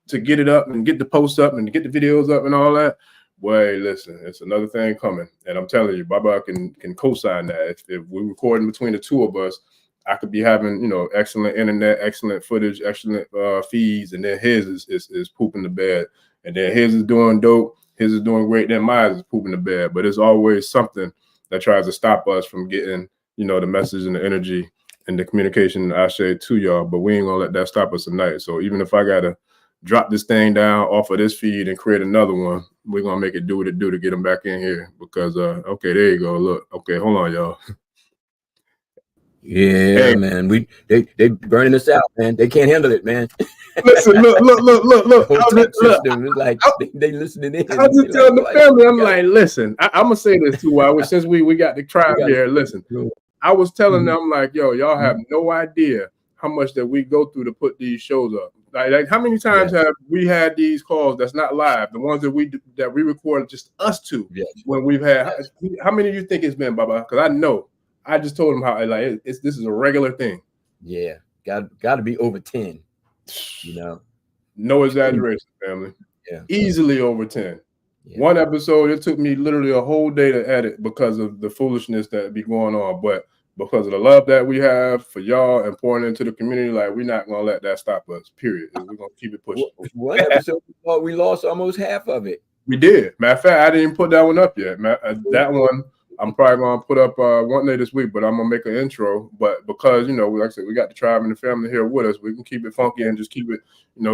to get it up and get the posts up and to get the videos up and all that. Boy, listen, it's another thing coming. And I'm telling you, Baba can co-sign that. If we're recording between the two of us, I could be having, excellent internet, excellent footage, excellent feeds, and then his is pooping the bed. And then his is doing dope, his is doing great, then mine is pooping the bed. But it's always something that tries to stop us from getting, the message and the energy and the communication I share to y'all. But we ain't gonna let that stop us tonight. So even if I gotta drop this thing down off of this feed and create another one, we're gonna make it do what it do to get them back in here. Because okay, there you go. Look, okay, hold on, y'all. Yeah, hey, man. They burning us out, man. They can't handle it, man. Listen, look. The whole tech system is like they listening in. I was just telling the family, I'm like, listen, I'm gonna say this too. Since we got the tribe here, listen. I was telling them, like, yo, y'all have no idea how much that we go through to put these shows up. Like how many times have we had these calls that's not live, the ones that we record just us two when we've had how many do you think it's been, Baba? Because I know I just told him how this is a regular thing. Yeah, got to be over 10. No exaggeration, family. Yeah, easily over 10. Yeah. One episode, it took me literally a whole day to edit because of the foolishness that be going on, but because of the love that we have for y'all and pouring into the community, like we're not gonna let that stop us. Period. We're gonna keep it pushing. One episode, we lost almost half of it. We did. Matter of fact, I didn't even put that one up yet. That one I'm probably gonna put up one day this week, but I'm gonna make an intro. But because like I said, we got the tribe and the family here with us, we can keep it funky and just keep it,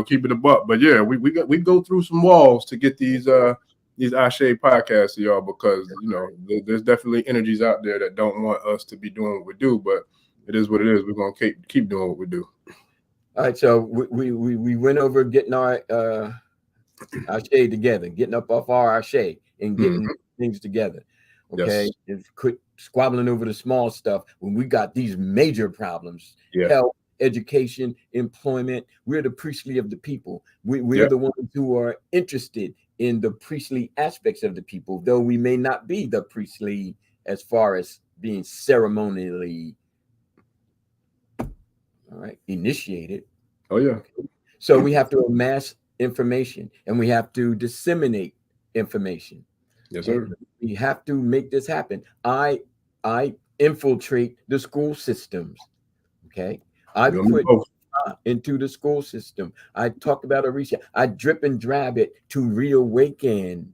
keep it a buck. But yeah, we go through some walls to get these Ashe podcasts to y'all because there's definitely energies out there that don't want us to be doing what we do, but it is what it is. We're gonna keep doing what we do. All right, so we went over getting our Ashe together, getting up off our Ashe and getting things together. Okay, and quit squabbling over the small stuff when we got these major problems: health, education, employment. We're the priestly of the people. We're the ones who are interested in the priestly aspects of the people, though we may not be the priestly as far as being ceremonially initiated. Oh yeah. So we have to amass information, and we have to disseminate information. Yes, Okay? sir. We have to make this happen. I infiltrate the school systems. Okay, I You and me put both. into the school system. I talk about a reset. I drip and drab it to reawaken,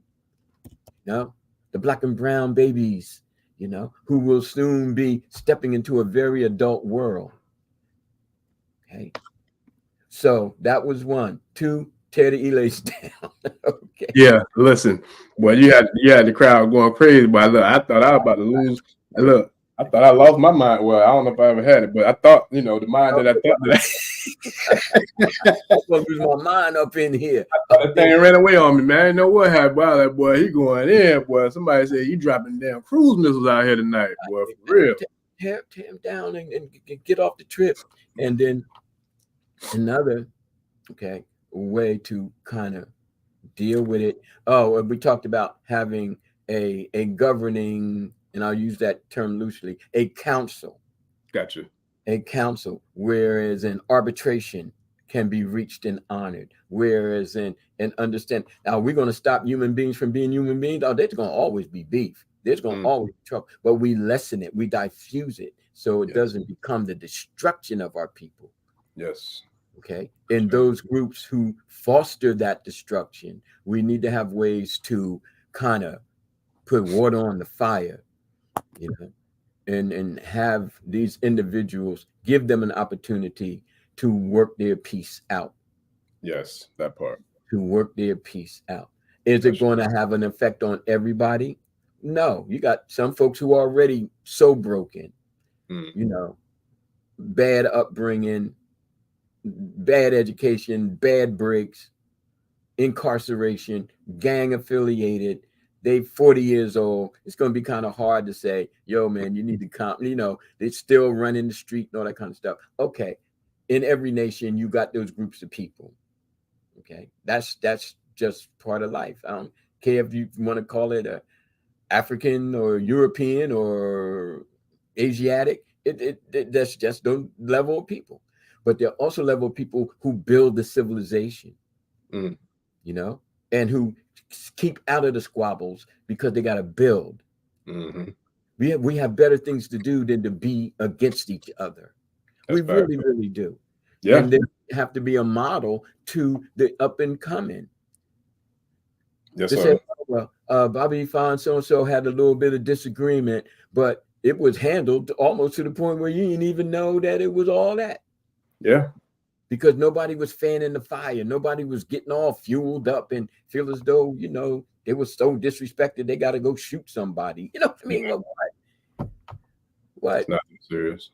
the black and brown babies, who will soon be stepping into a very adult world. Okay. So that was one. Two, tear the Elays down. Okay. Yeah, listen. Well, you had the crowd going crazy, but look, I thought I was about to lose. Look, I thought I lost my mind. Well, I don't know if I ever had it, but I thought, the mind that I thought that I'm gonna lose my mind up in here. that thing ran away on me, man. I didn't know what happened. Wow, that boy, he going in, boy. Somebody said you dropping damn cruise missiles out here tonight, boy, for real. Tear him down and get off the trip. And then another, way to kind of deal with it. Oh, and we talked about having a governing, and I'll use that term loosely, a council. Gotcha. A council, whereas an arbitration can be reached and honored, whereas in and understand. Now, we're going to stop human beings from being human beings. Oh, there's going to always be beef. There's going to always be trouble, but we lessen it, we diffuse it, so it doesn't become the destruction of our people. Yes. Okay. And those groups who foster that destruction, we need to have ways to kind of put water on the fire, and have these individuals, give them an opportunity to work their piece out. Yes, that part. To work their piece out. Is it going to have an effect on everybody? No. You got some folks who are already so broken, bad upbringing, bad education, bad breaks, incarceration, gang affiliated. They 40 years old. It's going to be kind of hard to say, yo, man, you need to come. They still running the street and all that kind of stuff. Okay. In every nation, you got those groups of people. Okay. That's just part of life. I don't care if you want to call it a African or European or Asiatic. That's just the level of people. But there are also level of people who build the civilization, and who keep out of the squabbles because they got to build. We have better things to do than to be against each other. That's really, really do. Yeah. And they have to be a model to the up and coming. Yes, they said, Bobby Ifa and so had a little bit of disagreement, but it was handled almost to the point where you didn't even know that it was all that. Yeah. Because nobody was fanning the fire. Nobody was getting all fueled up and feel as though, they were so disrespected, they got to go shoot somebody. You know what I mean? What? It's not serious.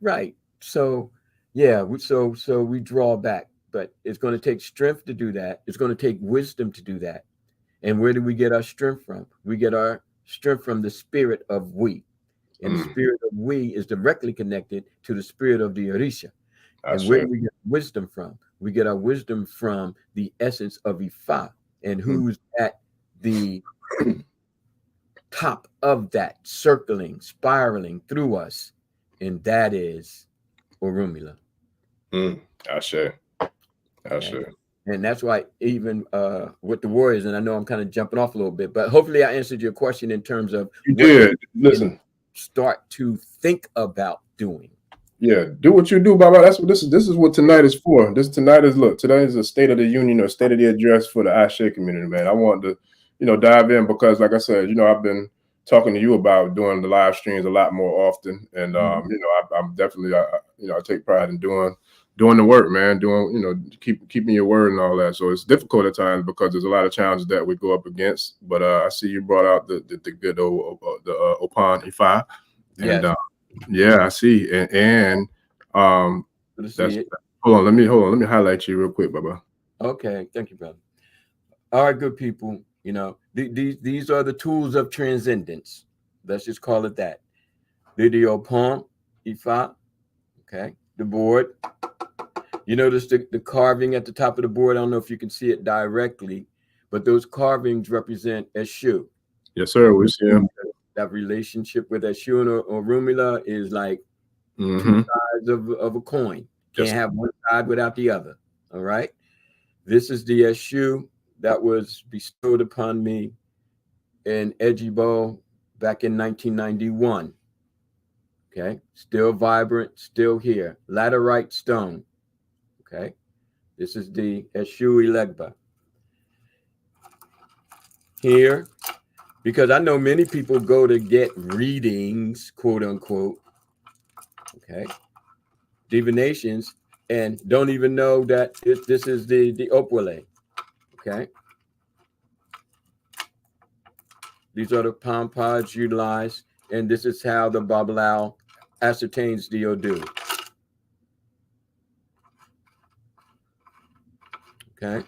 Right. So, yeah, so we draw back, but it's going to take strength to do that. It's going to take wisdom to do that. And where do we get our strength from? We get our strength from the spirit of we. And the spirit of we is directly connected to the spirit of the Orisha. And where do we get wisdom from? We get our wisdom from the essence of Ifa, and who's at the top of that, circling, spiraling through us, and that is Orunmila. Ashe. And that's why even with the Warriors, and I know I'm kind of jumping off a little bit, but hopefully I answered your question in terms of you did. Listen, start to think about doing. Yeah, do what you do, Baba. That's what this is what tonight is for. Tonight is a State of the Union or State of the Address for the Ashe community, man. I want to, dive in because, like I said, I've been talking to you about doing the live streams a lot more often, and I'm definitely, I take pride in doing the work, man. Keeping your word and all that. So it's difficult at times because there's a lot of challenges that we go up against. But I see you brought out the good old Opan Ifa, and. Yes. Yeah, I see. And hold on, let me highlight you real quick, Baba. Okay, thank you, brother. All right, good people. These are the tools of transcendence. Let's just call it that. Video palm, Ifa. Okay, the board. You notice the carving at the top of the board. I don't know if you can see it directly, but those carvings represent Aseoo. Yes, sir. We see him. That relationship with Aseoo or Orunmila is like two sides of a coin. Can't have one side without the other. All right. This is the Eshu that was bestowed upon me in Ejibo back in 1991. Okay, still vibrant, still here. Laterite stone. Okay, this is the Eshu Elegba. Here, because I know many people go to get readings, quote unquote, okay, divinations, and don't even know that this is the Opwele, okay? These are the palm pods utilized, and this is how the Babalawo ascertains the Odu, okay?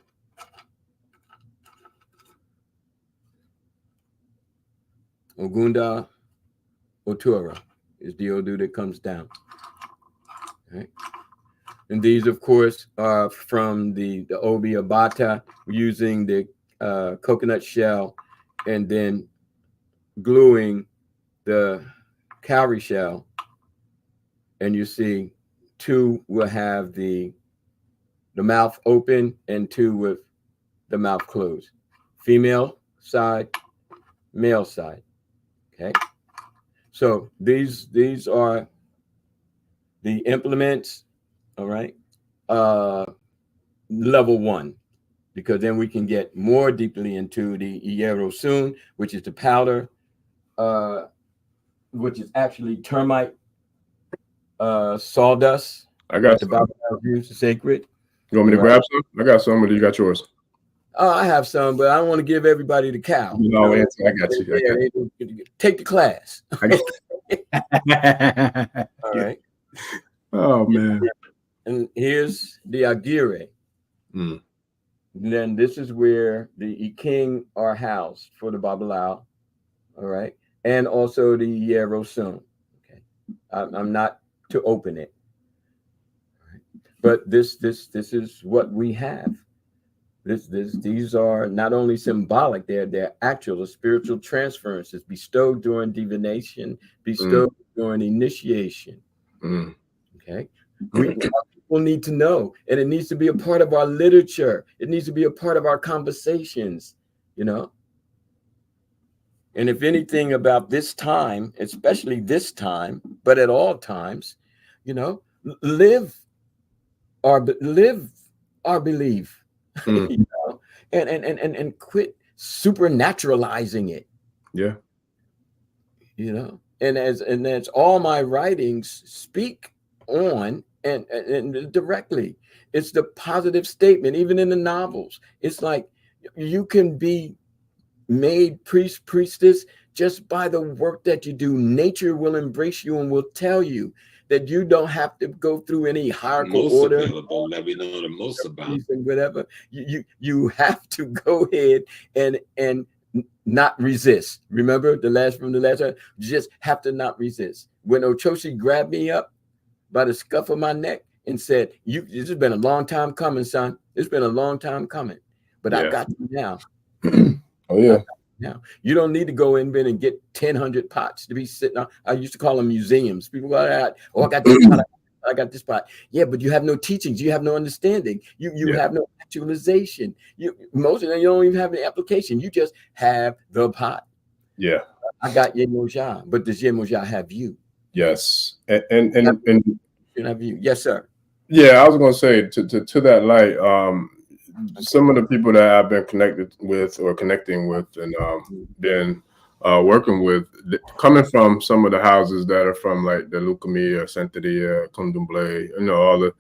Ogunda Otura is the Odu that comes down, okay? And these, of course, are from the Obi Abata, using the coconut shell and then gluing the cowrie shell. And you see two will have the mouth open and two with the mouth closed. Female side, male side. Okay. So these are the implements. All right. Level 1, because then we can get more deeply into the Iero soon, which is the powder, which is actually termite sawdust. I got The some. Bible use sacred. You want me to grab some? I got some, or you got yours? I have some, but I don't want to give everybody the cow. No, answer. I got you. Take the class. All right. Oh man. And here's the Aguirre. Mm. Then this is where the King are housed for the Babalawo. All right. And also the Iero soon. Okay. I'm not to open it. Right. But this is what we have. These are not only symbolic, they're actual spiritual transferences bestowed during divination, bestowed during initiation. Okay, people need to know, and it needs to be a part of our literature. It needs to be a part of our conversations, you know. And if anything about this time, especially this time, but at all times, you know, live our belief. You know, and quit supernaturalizing it. Yeah. You know, and as all my writings speak on and directly, it's the positive statement. Even in the novels, it's like you can be made priest, priestess just by the work that you do. Nature will embrace you and will tell you that you don't have to go through any hierarchical order. That we know the most about. And whatever. You have to go ahead and not resist. Remember the last time, you just have to not resist. When Ochochi grabbed me up by the scuff of my neck and said, this has been a long time coming, son. It's been a long time coming. But I got you now. Oh yeah. Now you don't need to go in and get 1,000 pots to be sitting on. I used to call them museums. People go, I got this pot, I got this pot. Yeah, but you have no teachings, you have no understanding, you have no actualization. Most of them, you don't even have an application. You just have the pot. Yeah. I got Yemoja, but does Yemoja have you? Yes. And have you? Yes, sir. Yeah, I was gonna say to that light, some of the people that I've been connected with or connecting with and been working with, coming from some of the houses that are from like the Lucumia, Santeria, Condumble, you know, all the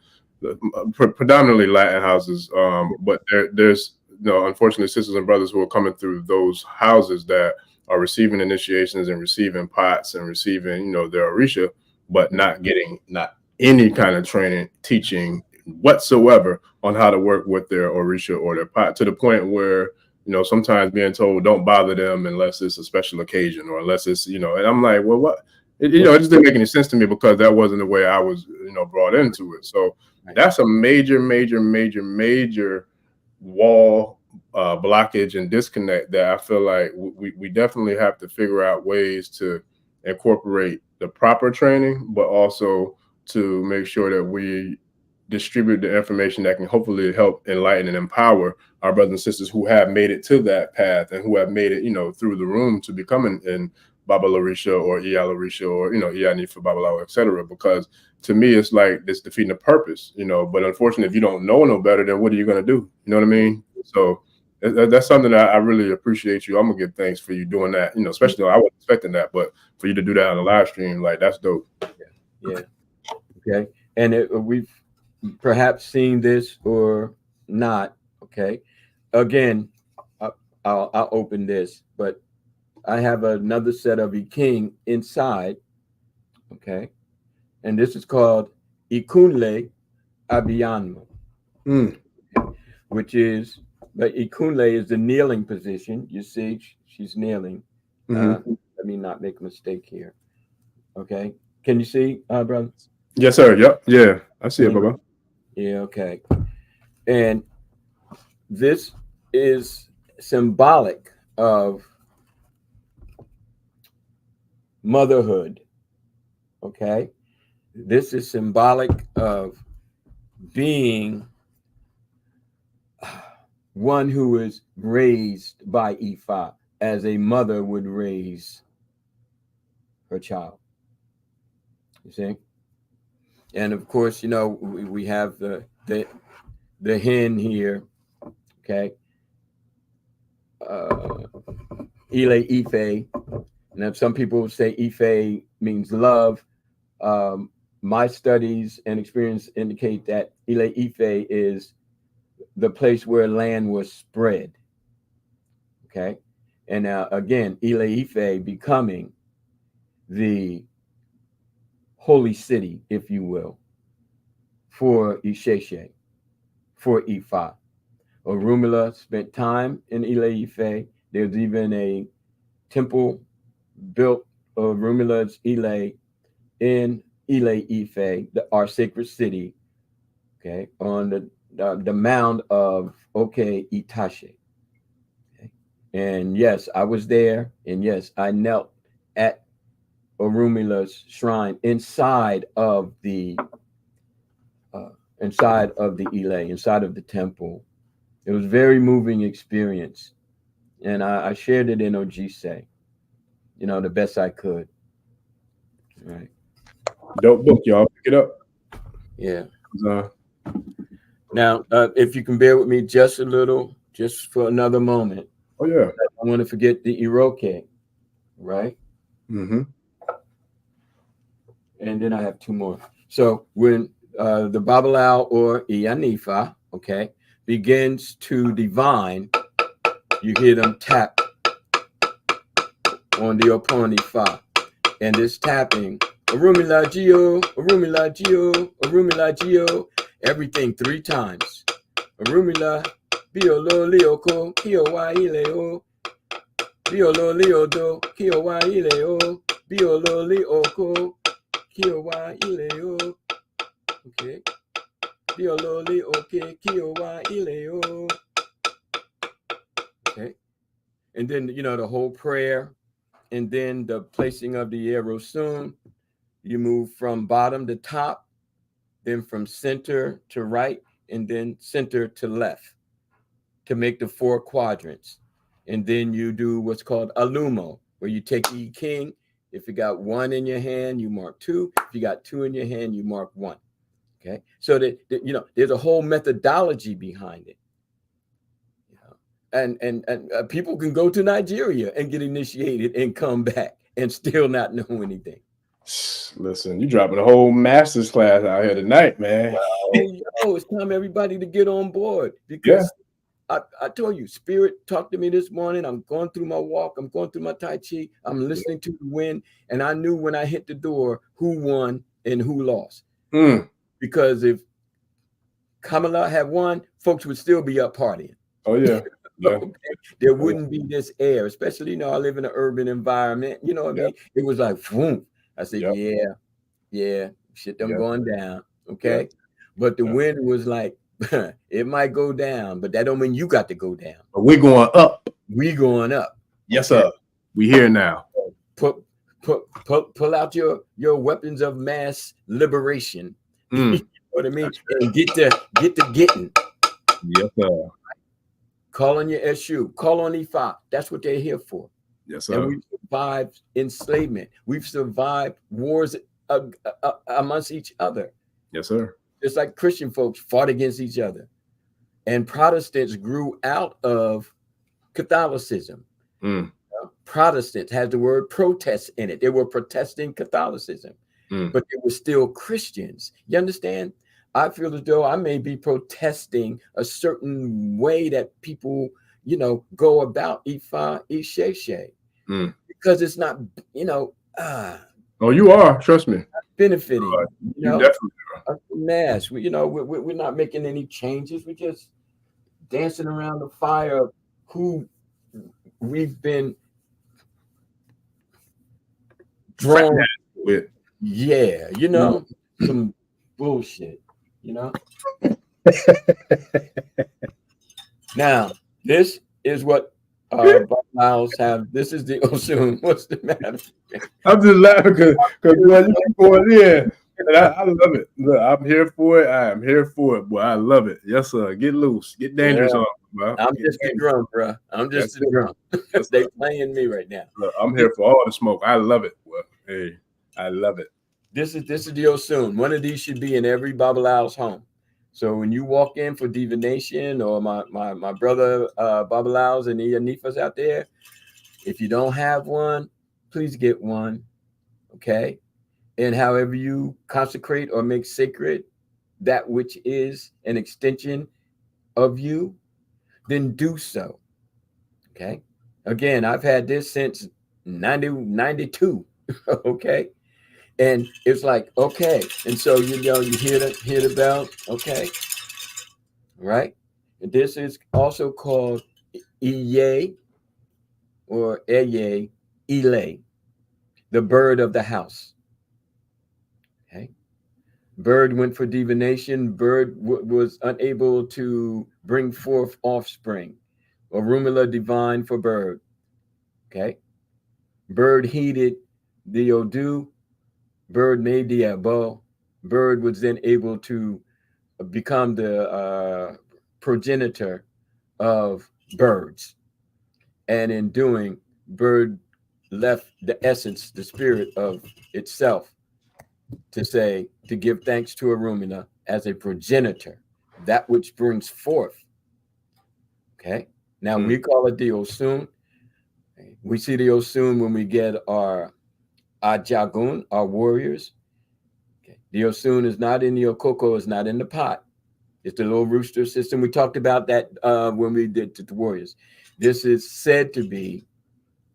predominantly Latin houses. But there's unfortunately sisters and brothers who are coming through those houses that are receiving initiations and receiving pots and receiving, their Orisha, but not getting any kind of training, teaching whatsoever on how to work with their Orisha or their pot, to the point where, sometimes being told don't bother them unless it's a special occasion or unless it's, and I'm like, well, what? It just didn't make any sense to me because that wasn't the way I was, brought into it. So that's a major wall blockage and disconnect that I feel like we definitely have to figure out ways to incorporate the proper training, but also to make sure that we distribute the information that can hopefully help enlighten and empower our brothers and sisters who have made it to that path and who have made it, through the room to becoming in Baba Larisha or Iya Larisha or, Iya for Babalawo, etc. Because to me, it's like it's defeating the purpose, but unfortunately, if you don't know no better, then what are you going to do? You know what I mean? So that's something that I really appreciate you. I'm going to give thanks for you doing that, especially though I wasn't expecting that, but for you to do that on the live stream, like that's dope. Yeah. Okay. And we've perhaps seen this or not. Okay. Again, I'll open this, but I have another set of Iking inside. Okay. And this is called Ikunle Abiyanmo, which is, but Ikunle is the kneeling position. You see, she's kneeling. Let me not make a mistake here. Okay. Can you see, brother? Yes, sir. Yep. Yeah. I see it, Baba. Yeah. Okay. And this is symbolic of motherhood. Okay. This is symbolic of being one who is raised by Ifa as a mother would raise her child. You see? And of course, we have the hen here. Okay. Ile Ife. And some people say Ife means love. My studies and experience indicate that Ile Ife is the place where land was spread. Okay. And again, Ile Ife becoming the holy city, if you will, for Isese, for Ifa. Orunmila spent time in Ile Ife. There's even a temple built of Orunmila's Ile in Ile Ife, our sacred city, okay, on the mound of Itashe. Okay. And yes, I was there, and yes, I knelt at Orunmila's shrine inside of the Ile, inside of the temple. It was a very moving experience, and I shared it in Ojise, the best I could. All right. Dope book, y'all. Pick it up. Yeah. Now, if you can bear with me just a little, just for another moment. Oh, yeah. I don't want to forget the Iroke, right? Mm-hmm. And then I have two more. So when the Babalawo or Iyanifa, okay, begins to divine, you hear them tap on the Oponifa. And this tapping, Orunmila Gio, Orunmila Gio, Orunmila Gio, everything 3 times. Orunmila, Biolo Lioko, Kiowa Ileo, Biolo Liodo, Kiowa Ileo, Biolo Lioko, Kiowa Ileo. Okay. Biolo Lioke, Kiowa Ileo. Okay. And then, the whole prayer. And then the placing of the arrow soon, you move from bottom to top, then from center to right, and then center to left to make the 4 quadrants. And then you do what's called alumo, where you take the king. If you got 1 in your hand, you mark 2. If you got 2 in your hand, you mark 1. Okay. So that there's a whole methodology behind it. And people can go to Nigeria and get initiated and come back and still not know anything. Listen, you dropping a whole master's class out here tonight, man. It's time everybody to get on board, because I told you, Spirit talked to me this morning. I'm going through my walk. I'm going through my Tai Chi. I'm listening to the wind. And I knew when I hit the door who won and who lost. Because if Kamala had won, folks would still be up partying. Oh, yeah. Yeah. There wouldn't be this air, especially, I live in an urban environment. You know what I mean? It was like, boom. I said, yeah, shit done going down. Okay. But the wind was like, it might go down, but that don't mean you got to go down. But we're going up. We going up. Yes, sir. We here now. Pull out your weapons of mass liberation. what I mean? And get to getting. Yes, sir. Call on your Eshu, call on Ifa. That's what they're here for. Yes, And sir. we've survived enslavement. We've survived wars amongst each other. Yes, sir. Just like Christian folks fought against each other. And Protestants grew out of Catholicism. Protestant has the word protest in it. They were protesting Catholicism, but they were still Christians. You understand? I feel as though I may be protesting a certain way that people, go about Ifa Isese, because it's not, oh, you are. Trust me. Benefiting. You definitely are. Mass. We're not making any changes. We're just dancing around the fire of who we've been drawn with. Yeah, some bullshit, Now, this is what Miles have. This is the Osun. What's the matter? I'm just laughing because when you keep going in, and I love it. Look, I'm here for it. I am here for it, boy. I love it. Yes, sir. Get loose. Get dangerous on, bro. I'm just the drum, bro. I'm just the drum. They playing me right now. Look, I'm here for all the smoke. I love it. Well, hey, I love it. This is the Osun. One of these should be in every Babalao's home. So when you walk in for divination, or my brother Babalaos and the Anifas out there, if you don't have one, please get one. Okay. And however you consecrate or make sacred that which is an extension of you, then do so. Okay. Again, I've had this since 92. Okay. And it's like, okay. And so, you hear the bell. Okay. Right. And this is also called Iye or Eye Ile, the bird of the house. Okay. Bird went for divination. Bird was unable to bring forth offspring. Orunmila divine for bird. Okay. Bird heeded the Odu. Bird made the Abo. Bird was then able to become the progenitor of birds. And in doing, bird left the essence, the spirit of itself, to give thanks to Orunmila as a progenitor, that which brings forth. Okay. Now we call it the Osun. We see the Osun when we get our Ajagun, our warriors. Okay. The Osun is not in the Okoko, is not in the pot. It's the little rooster system. We talked about that when we did the warriors. This is said to be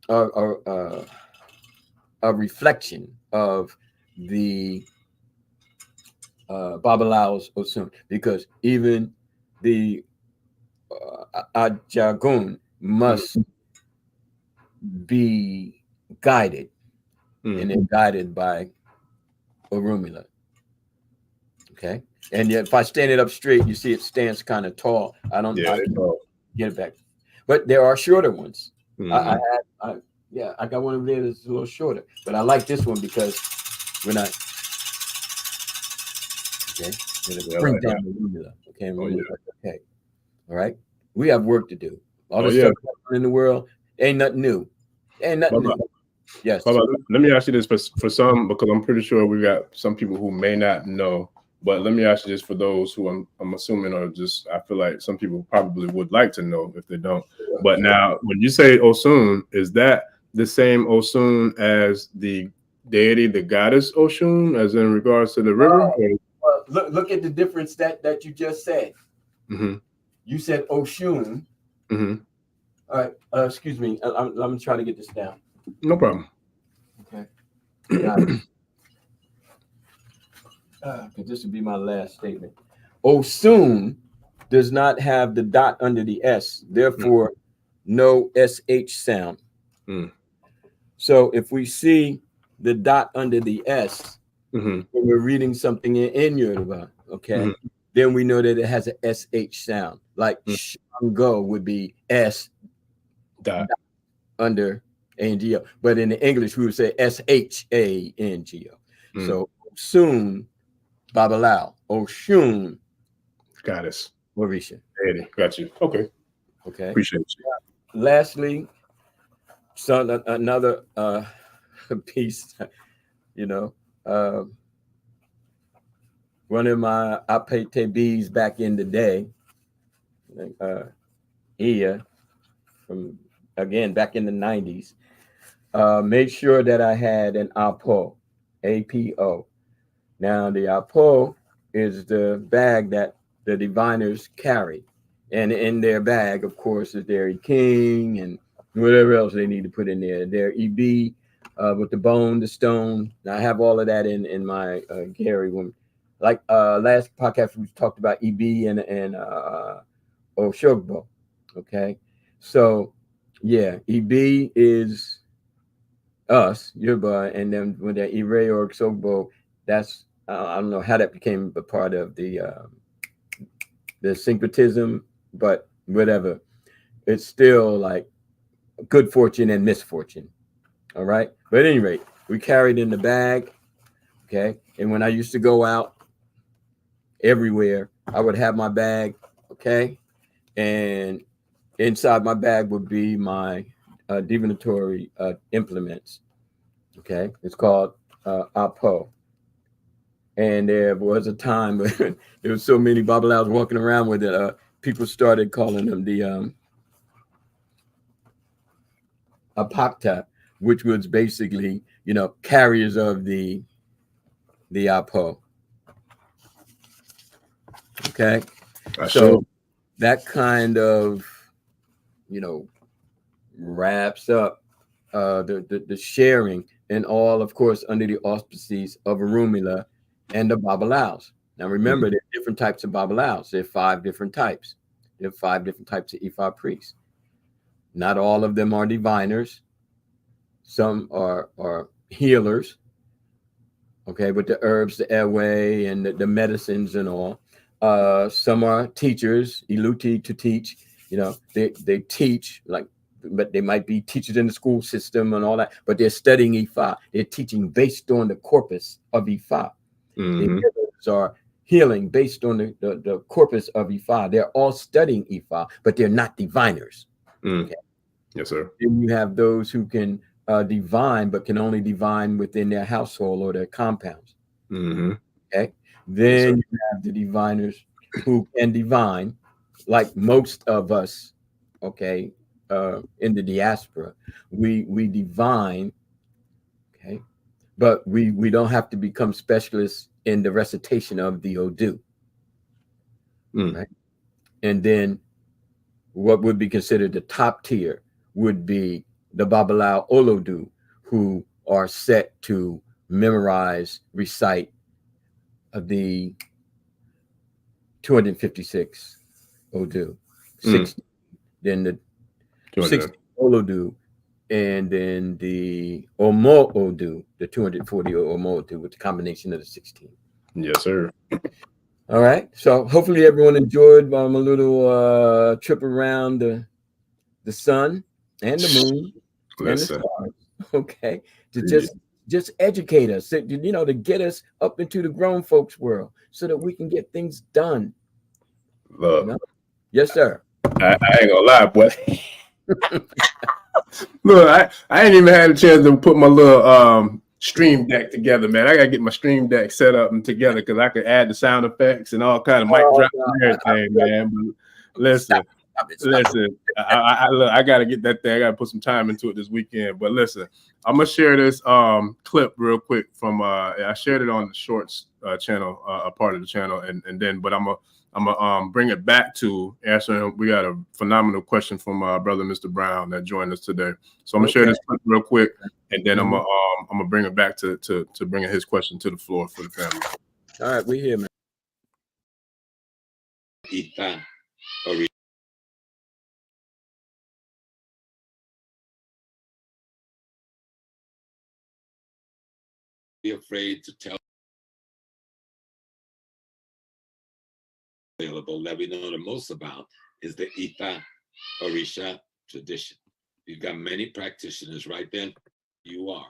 a reflection of the Babalao's Osun, because even the Ajagun must be guided, and they're guided by Orunmila. Okay, and yet if I stand it up straight, you see it stands kind of tall. I can get it back, but there are shorter ones. I got one over there that's a little shorter, but I like this one because when I bring down Orunmila. Okay, okay, all right. We have work to do. All this stuff in the world ain't nothing new. Ain't nothing new. Yes. Baba, let me ask you this for some, because I'm pretty sure we got some people who may not know. But let me ask you this for those who I'm assuming are just, I feel like some people probably would like to know if they don't. But now, when you say Osun, is that the same Osun as the deity, the goddess Osun, as in regards to the river? Well, look at the difference that you just said. You said Oshun. All right. Excuse me. I'm going to try to get this down. No problem. Okay. Because this would be my last statement. Osun does not have the dot under the S, therefore no SH sound. So if we see the dot under the S, when we're reading something in Yoruba, okay, then we know that it has a SH sound. Like Shango would be S dot under A-N-G-O. But in the English, we would say S-H-A-N-G-O. So soon Babalawo, Oshun, Goddess. Orisha. Eddie. Got you. Okay. Okay. Appreciate you. Lastly, another piece, you know, uh, one of my apetebis back in the day, here from again back in the 90s, made sure that I had an APO, APO. Now the APO is the bag that the diviners carry, and in their bag, of course, is their King and whatever else they need to put in there. Their EB with the bone, the stone. I have all of that in my Gary woman. Like last podcast we talked about EB and Oshogbo. Okay, so yeah, EB is us, Yoruba, and then when the Ire or Oshogbo, that's I don't know how that became a part of the syncretism, but whatever. It's still like good fortune and misfortune. All right. But at any rate, we carried in the bag. Okay. And when I used to go out everywhere, I would have my bag. Okay. And inside my bag would be my divinatory implements. Okay. It's called Apo. And there was a time when there was so many Babalaos walking around with it. People started calling them the Apakta, which was basically, carriers of the Apo. Okay. So that kind of, wraps up the sharing and all, of course, under the auspices of Orunmila and the Babalaos. Now, remember, there are different types of Babalaos. There are 5 different types. There are 5 different types of Ifa priests. Not all of them are diviners. Some are healers, okay, with the herbs, the airway, and the medicines and all. Some are teachers, iluti to teach. They teach, but they might be teachers in the school system and all that, but they're studying Ifa. They're teaching based on the corpus of Ifa. The healers are healing based on the corpus of Ifa. They're all studying Ifa, but they're not diviners. Okay? Yes, sir. Then you have those who can divine, but can only divine within their household or their compounds. Okay. Then you have the diviners who can divine, like most of us, okay, in the diaspora. We divine, okay, but we don't have to become specialists in the recitation of the Odu. Right. And then what would be considered the top tier would be the Babalao Olodu, who are set to memorize, recite the 256 Odu, 60, then the 60 Olodu, and then the Omo Odu, the 240 Omo Odu, with the combination of the 16. Yes, sir. All right. So hopefully everyone enjoyed my little trip around the sun and the moon and the stars. Okay. To just educate us, to get us up into the grown folks world so that we can get things done. Love. Yes, sir. I ain't gonna lie, boy. Look, I ain't even had a chance to put my little stream deck together, man. I gotta get my stream deck set up and together because I could add the sound effects and all kind of mic drop and everything, man. But listen, I gotta get that thing. I gotta put some time into it this weekend. But listen, I'm gonna share this clip real quick from I shared it on the Shorts channel, a part of the channel, and then but I'm gonna bring it back to answering. We got a phenomenal question from our brother Mr. Brown that joined us today. So I'm gonna share this clip real quick, and then I'm gonna bring it back to bringing his question to the floor for the family. All right, we here, man. Ifa, be afraid to tell available that we know the most about is the Ifa Orisha tradition. You've got many practitioners right there. You are.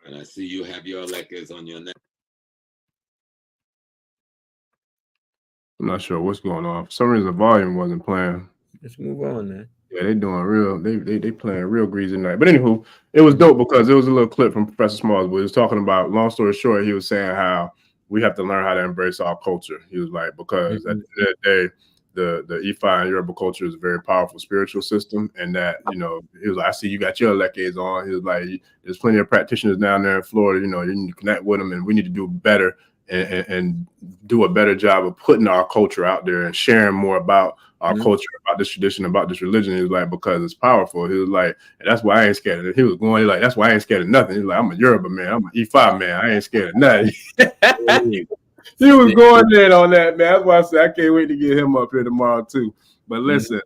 And I see you have your letters on your neck. I'm not sure what's going on. For some reason, the volume wasn't playing. Let's move on, man. Yeah, they doing real. They playing real greasy night. But anywho, it was dope because it was a little clip from Professor Smalls. But he was talking about. Long story short, he was saying how we have to learn how to embrace our culture. He was like, because at the end of the day, the Ifa and Yoruba culture is a very powerful spiritual system, and that he was like, I see you got your lekes on. He was like, there's plenty of practitioners down there in Florida. You need to connect with them, and we need to do better and do a better job of putting our culture out there and sharing more about our culture, about this tradition, about this religion. He was like, because it's powerful. He was like, and that's why I ain't scared of it. He was going like, that's why I ain't scared of nothing. He's like, I'm a Yoruba man, I'm an Ifa man, I ain't scared of nothing. He was going in on that, man. That's why I said I can't wait to get him up here tomorrow too. But listen,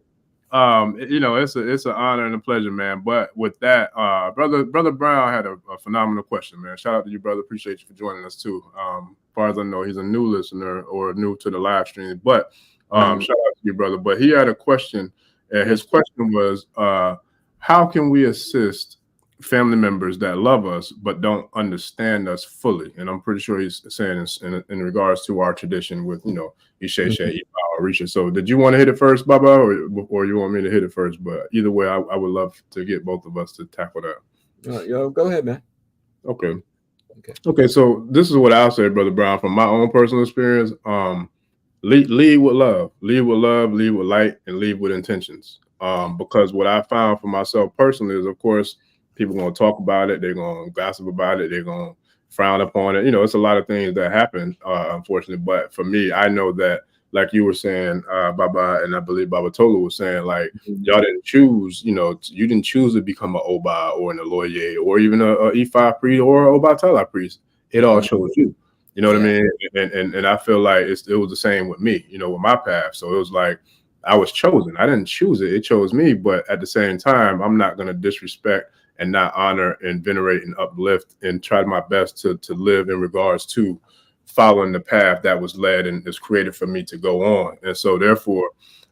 it's an honor and a pleasure, man. But with that, brother Brown had a phenomenal question, man. Shout out to you, brother. Appreciate you for joining us too. As far as I know, he's a new listener or new to the live stream. But shout out to you, brother. But he had a question, and his question was, how can we assist family members that love us but don't understand us fully? And I'm pretty sure he's saying in regards to our tradition with Isese, Ifa, Orisha. So did you want to hit it first, Baba, or you want me to hit it first? But either way, I would love to get both of us to tackle that. Yo, go ahead, man. Okay. So this is what I'll say, brother Brown, from my own personal experience. Lead with love, lead with light, and lead with intentions. Because what I found for myself personally is, of course, people going to talk about it. They're going to gossip about it. They're going to frown upon it. It's a lot of things that happen, unfortunately. But for me, I know that, like you were saying, Baba, and I believe Baba Tolu was saying, like, y'all didn't choose, you didn't choose to become an Oba or an Oloye or even a Ifa priest or an Obatala priest. It all chose you. You know what I mean? And I feel like it was the same with me, with my path. So it was like I was chosen. I didn't choose it. It chose me. But at the same time, I'm not going to disrespect and not honor and venerate and uplift and try my best to live in regards to following the path that was led and is created for me to go on. And so therefore,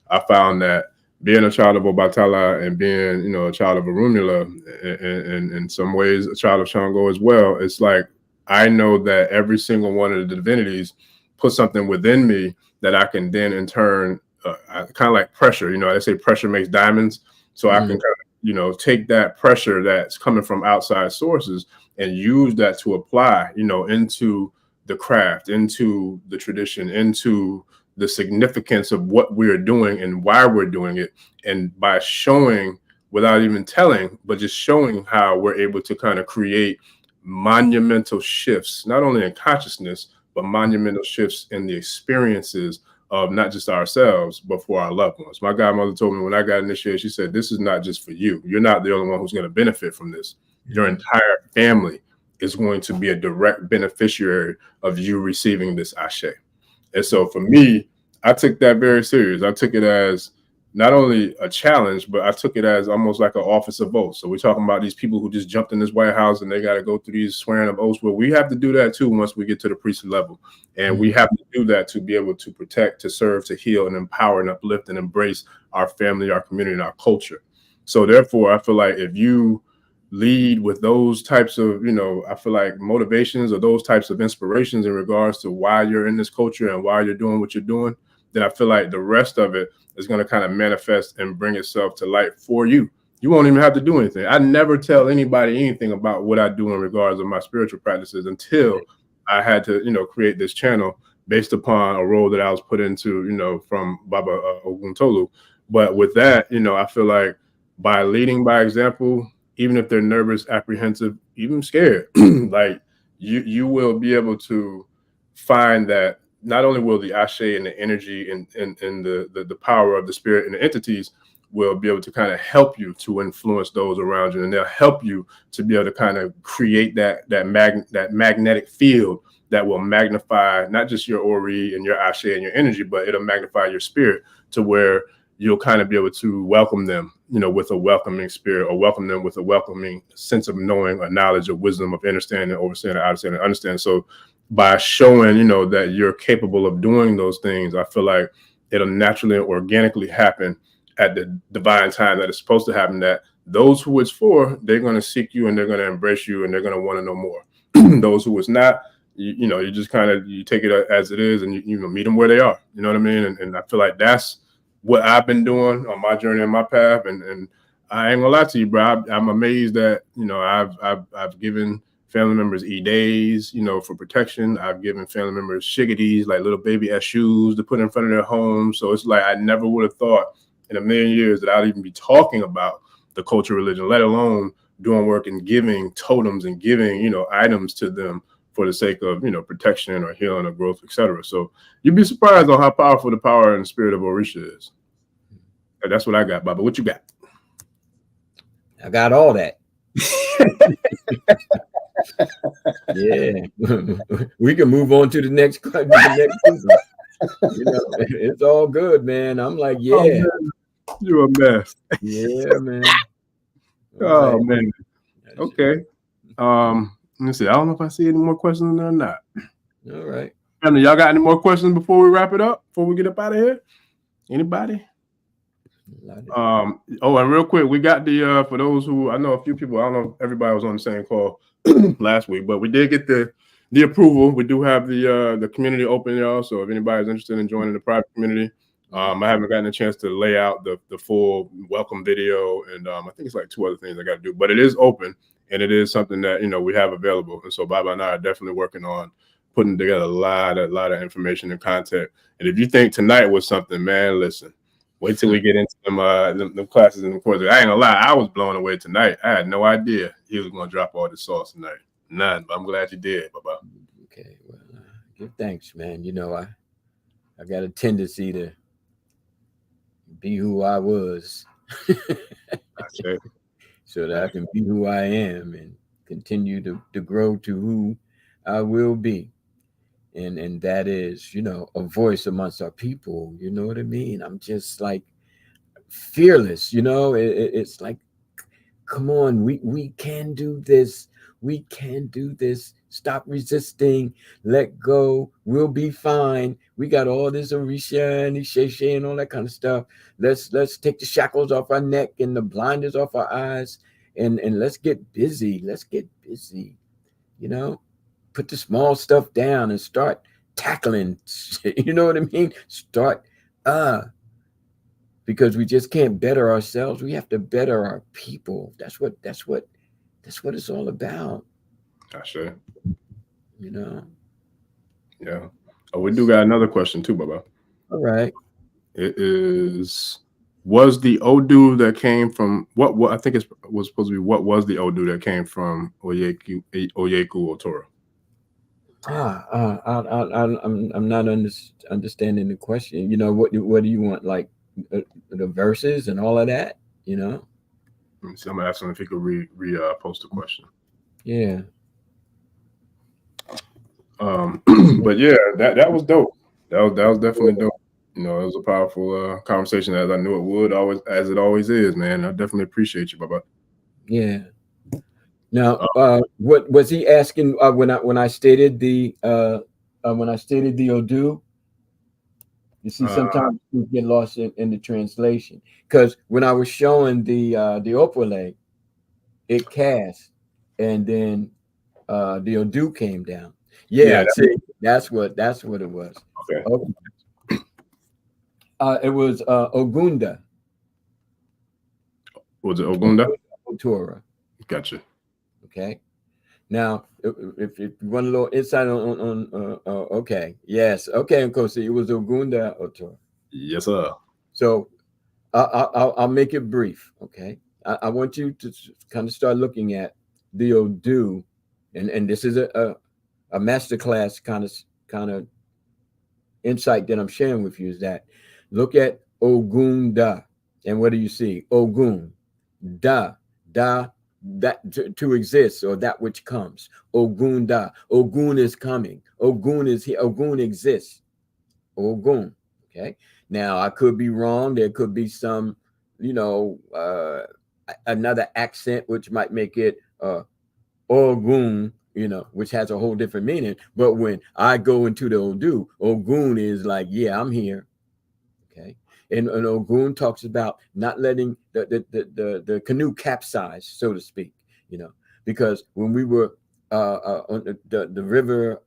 I found that being a child of Obatala and being, a child of Orunmila, and in some ways a child of Shango as well, it's like I know that every single one of the divinities put something within me that I can then in turn, kind of like pressure, they say pressure makes diamonds. So I can kind of, take that pressure that's coming from outside sources and use that to apply, into the craft, into the tradition, into the significance of what we're doing and why we're doing it. And by showing, without even telling, but just showing how we're able to kind of create monumental shifts, not only in consciousness, but monumental shifts in the experiences of not just ourselves, but for our loved ones. My godmother told me when I got initiated, she said, this is not just for you. You're not the only one who's going to benefit from this. Your entire family is going to be a direct beneficiary of you receiving this ashe. And so for me, I took that very serious. I took it as not only a challenge, but I took it as almost like an office of oath. So we're talking about these people who just jumped in this White House and they got to go through these swearing of oaths. Well, we have to do that too once we get to the priestly level. And we have to do that to be able to protect, to serve, to heal, and empower and uplift and embrace our family, our community, and our culture. So therefore, I feel like if you lead with those types of, I feel like motivations or those types of inspirations in regards to why you're in this culture and why you're doing what you're doing, then I feel like the rest of it is going to kind of manifest and bring itself to light for you. You won't even have to do anything. I never tell anybody anything about what I do in regards of my spiritual practices until I had to, create this channel based upon a role that I was put into, from Baba Oguntolu. But with that, I feel like by leading by example, even if they're nervous, apprehensive, even scared, like you will be able to find that not only will the ashe and the energy and the power of the spirit and the entities will be able to kind of help you to influence those around you, and they'll help you to be able to kind of create that magnetic field that will magnify not just your ori and your ashe and your energy, but it'll magnify your spirit to where you'll kind of be able to welcome them, with a welcoming spirit, or welcome them with a welcoming sense of knowing, a knowledge, of wisdom, of understanding, overstanding, understanding, understand. So by showing, that you're capable of doing those things, I feel like it'll naturally and organically happen at the divine time that it's supposed to happen, that those who it's for, they're going to seek you and they're going to embrace you and they're going to want to know more. Those who it's not, you just kind of you take it as it is, and you know meet them where they are. You know what I mean? And I feel like that's what I've been doing on my journey and my path. And I ain't gonna lie to you, bro. I'm amazed that I've given family members E-days, for protection. I've given family members shiggities, like little baby shoes to put in front of their home. So it's like I never would have thought in a million years that I'd even be talking about the culture religion, let alone doing work and giving totems and giving, items to them for the sake of, protection or healing or growth, etc. So you'd be surprised on how powerful the power and the spirit of Orisha is. And that's what I got, Baba. What you got? I got all that. Yeah, we can move on to the next question. It's all good, man. I'm like, yeah, oh, you're a mess. Yeah, man. Oh man. Okay. Let's see. I don't know if I see any more questions or not. All right. Family, y'all got any more questions before we wrap it up? Before we get up out of here? Anybody? And real quick, we got the for those who I know a few people. I don't know if everybody was on the same call last week, but we did get the approval. We do have the community open, y'all. So if anybody's interested in joining the private community, I haven't gotten a chance to lay out the full welcome video, and I think it's like 2 other things I got to do. But it is open, and it is something that we have available. And so Baba and I are definitely working on putting together a lot of information and content. And if you think tonight was something, man, listen. Wait till we get into them classes and the courses. I ain't gonna lie, I was blown away tonight. I had no idea he was gonna drop all the sauce tonight. None, but I'm glad you did, Baba. Okay, well, give thanks, man. I got a tendency to be who I was, so that I can be who I am and continue to grow to who I will be. And that is, a voice amongst our people. You know what I mean? I'm just like fearless. It's like, come on, we can do this. We can do this. Stop resisting. Let go. We'll be fine. We got all this Orisha and Isese and all that kind of stuff. Let's take the shackles off our neck and the blinders off our eyes, and let's get busy. Let's get busy. Put the small stuff down and start tackling. You know what I mean? Start because we just can't better ourselves. We have to better our people. That's what it's all about. Sure. Yeah. Oh, we do got another question too, Baba. All right. It is, was the Odu that came from what I think it was supposed to be, what was the Odu that came from Oyeku Otora? I'm not understanding the question. What do you want? Like the verses and all of that? So I'm asking if he could post the question. Yeah. But yeah, that was dope. That was definitely dope. It was a powerful conversation, as I knew it would, as it always is, man. I definitely appreciate you, Baba. Yeah. Now, what was he asking when I stated the Odu? You see, sometimes we get lost in the translation, because when I was showing the Opole, it cast, and then the Odu came down. Yeah, see, that's what it was. Okay. It was Ogunda. Was it Ogunda? Otora. Gotcha. Okay. Now, if you want a little insight on okay, yes, okay, of course, it was Ogunda Otora. Yes, sir. So I'll make it brief. Okay, I want you to kind of start looking at the Odu, and this is a masterclass kind of insight that I'm sharing with you, is that look at Ogunda, and what do you see? Ogun, da, that to exist, or that which comes. Ogunda, Ogun is coming. Ogun is here. Ogun exists. Ogun. Okay. Now I could be wrong. There could be some, another accent which might make it Ogun, which has a whole different meaning. But when I go into the Odu, Ogun is like, yeah, I'm here. Okay. And Ogun talks about not letting the canoe capsize, so to speak, because when we were on the river,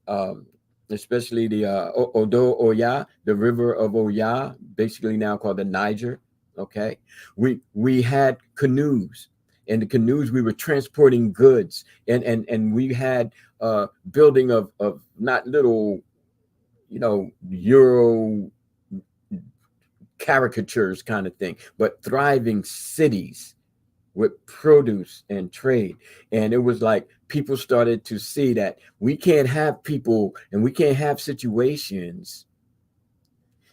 especially the Odo Oya, the river of Oya, basically now called the Niger. Okay, we had canoes, and the canoes we were transporting goods, and we had building of not little, Euro caricatures kind of thing, but thriving cities with produce and trade. And it was like people started to see that we can't have people and we can't have situations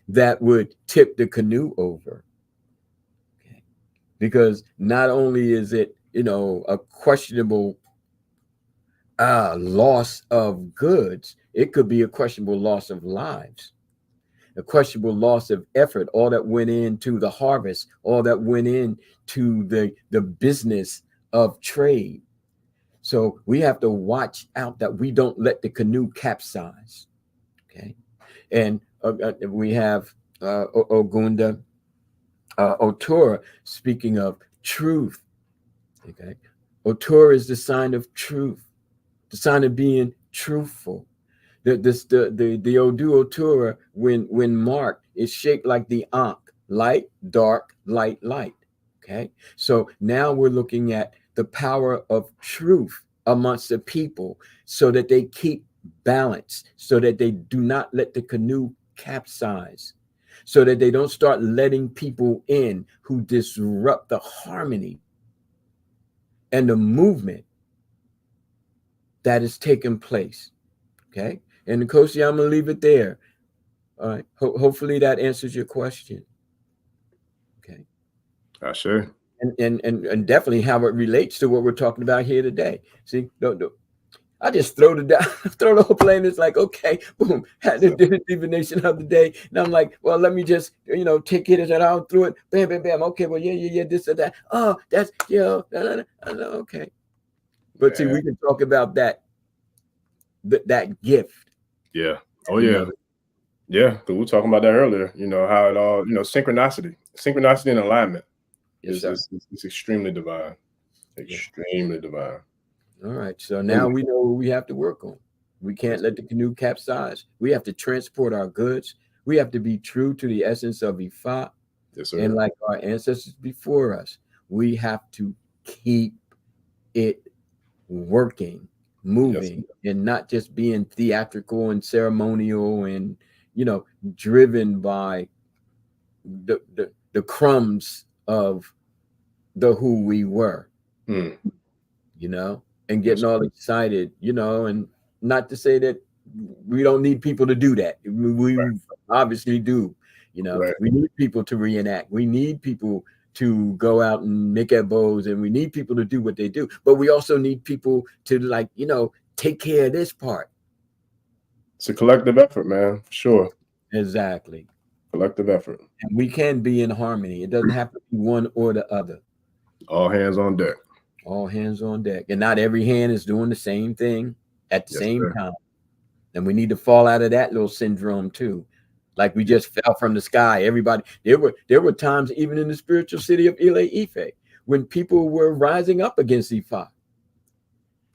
that would tip the canoe over. Okay. Because not only is it, a questionable loss of goods, it could be a questionable loss of lives, a questionable loss of effort, all that went into the harvest, all that went into the business of trade. So we have to watch out that we don't let the canoe capsize. Okay. And we have Ogunda Otora speaking of truth. Okay. Otora is the sign of truth, the sign of being truthful. The Odu Otura, when marked, is shaped like the Ankh, light, dark, light, light. Okay. So now we're looking at the power of truth amongst the people so that they keep balance, so that they do not let the canoe capsize, so that they don't start letting people in who disrupt the harmony and the movement that is taking place. Okay. And Nkosi, I'm going to leave it there. All right. Hopefully that answers your question. Okay. Sure. And definitely how it relates to what we're talking about here today. See, don't. I just throw throw the whole plane. It's like, okay, boom, had the divination of the day. And I'm like, well, let me just, take it and out through it. Bam, bam, bam. Okay, well, yeah, this or that. Oh, that's, okay. But see, we can talk about that gift. Yeah. Oh, yeah. Yeah, because we were talking about that earlier, how it all, synchronicity and alignment is extremely divine. Extremely divine. All right. So now we know what we have to work on. We can't let the canoe capsize. We have to transport our goods. We have to be true to the essence of Ifa. Yes, sir. And like our ancestors before us, we have to keep it working, moving, and not just being theatrical and ceremonial and, driven by the crumbs of the who we were, and getting all excited, and not to say that we don't need people to do that. We obviously do, we need people to reenact. We need people to go out and make bows, and we need people to do what they do. But we also need people to take care of this part. It's a collective effort, man. For sure. Exactly. Collective effort. And we can be in harmony. It doesn't have to be one or the other. All hands on deck. All hands on deck. And not every hand is doing the same thing at the same time. And we need to fall out of that little syndrome too. Like we just fell from the sky. Everybody, there were times even in the spiritual city of Ile Ife when people were rising up against Ifa.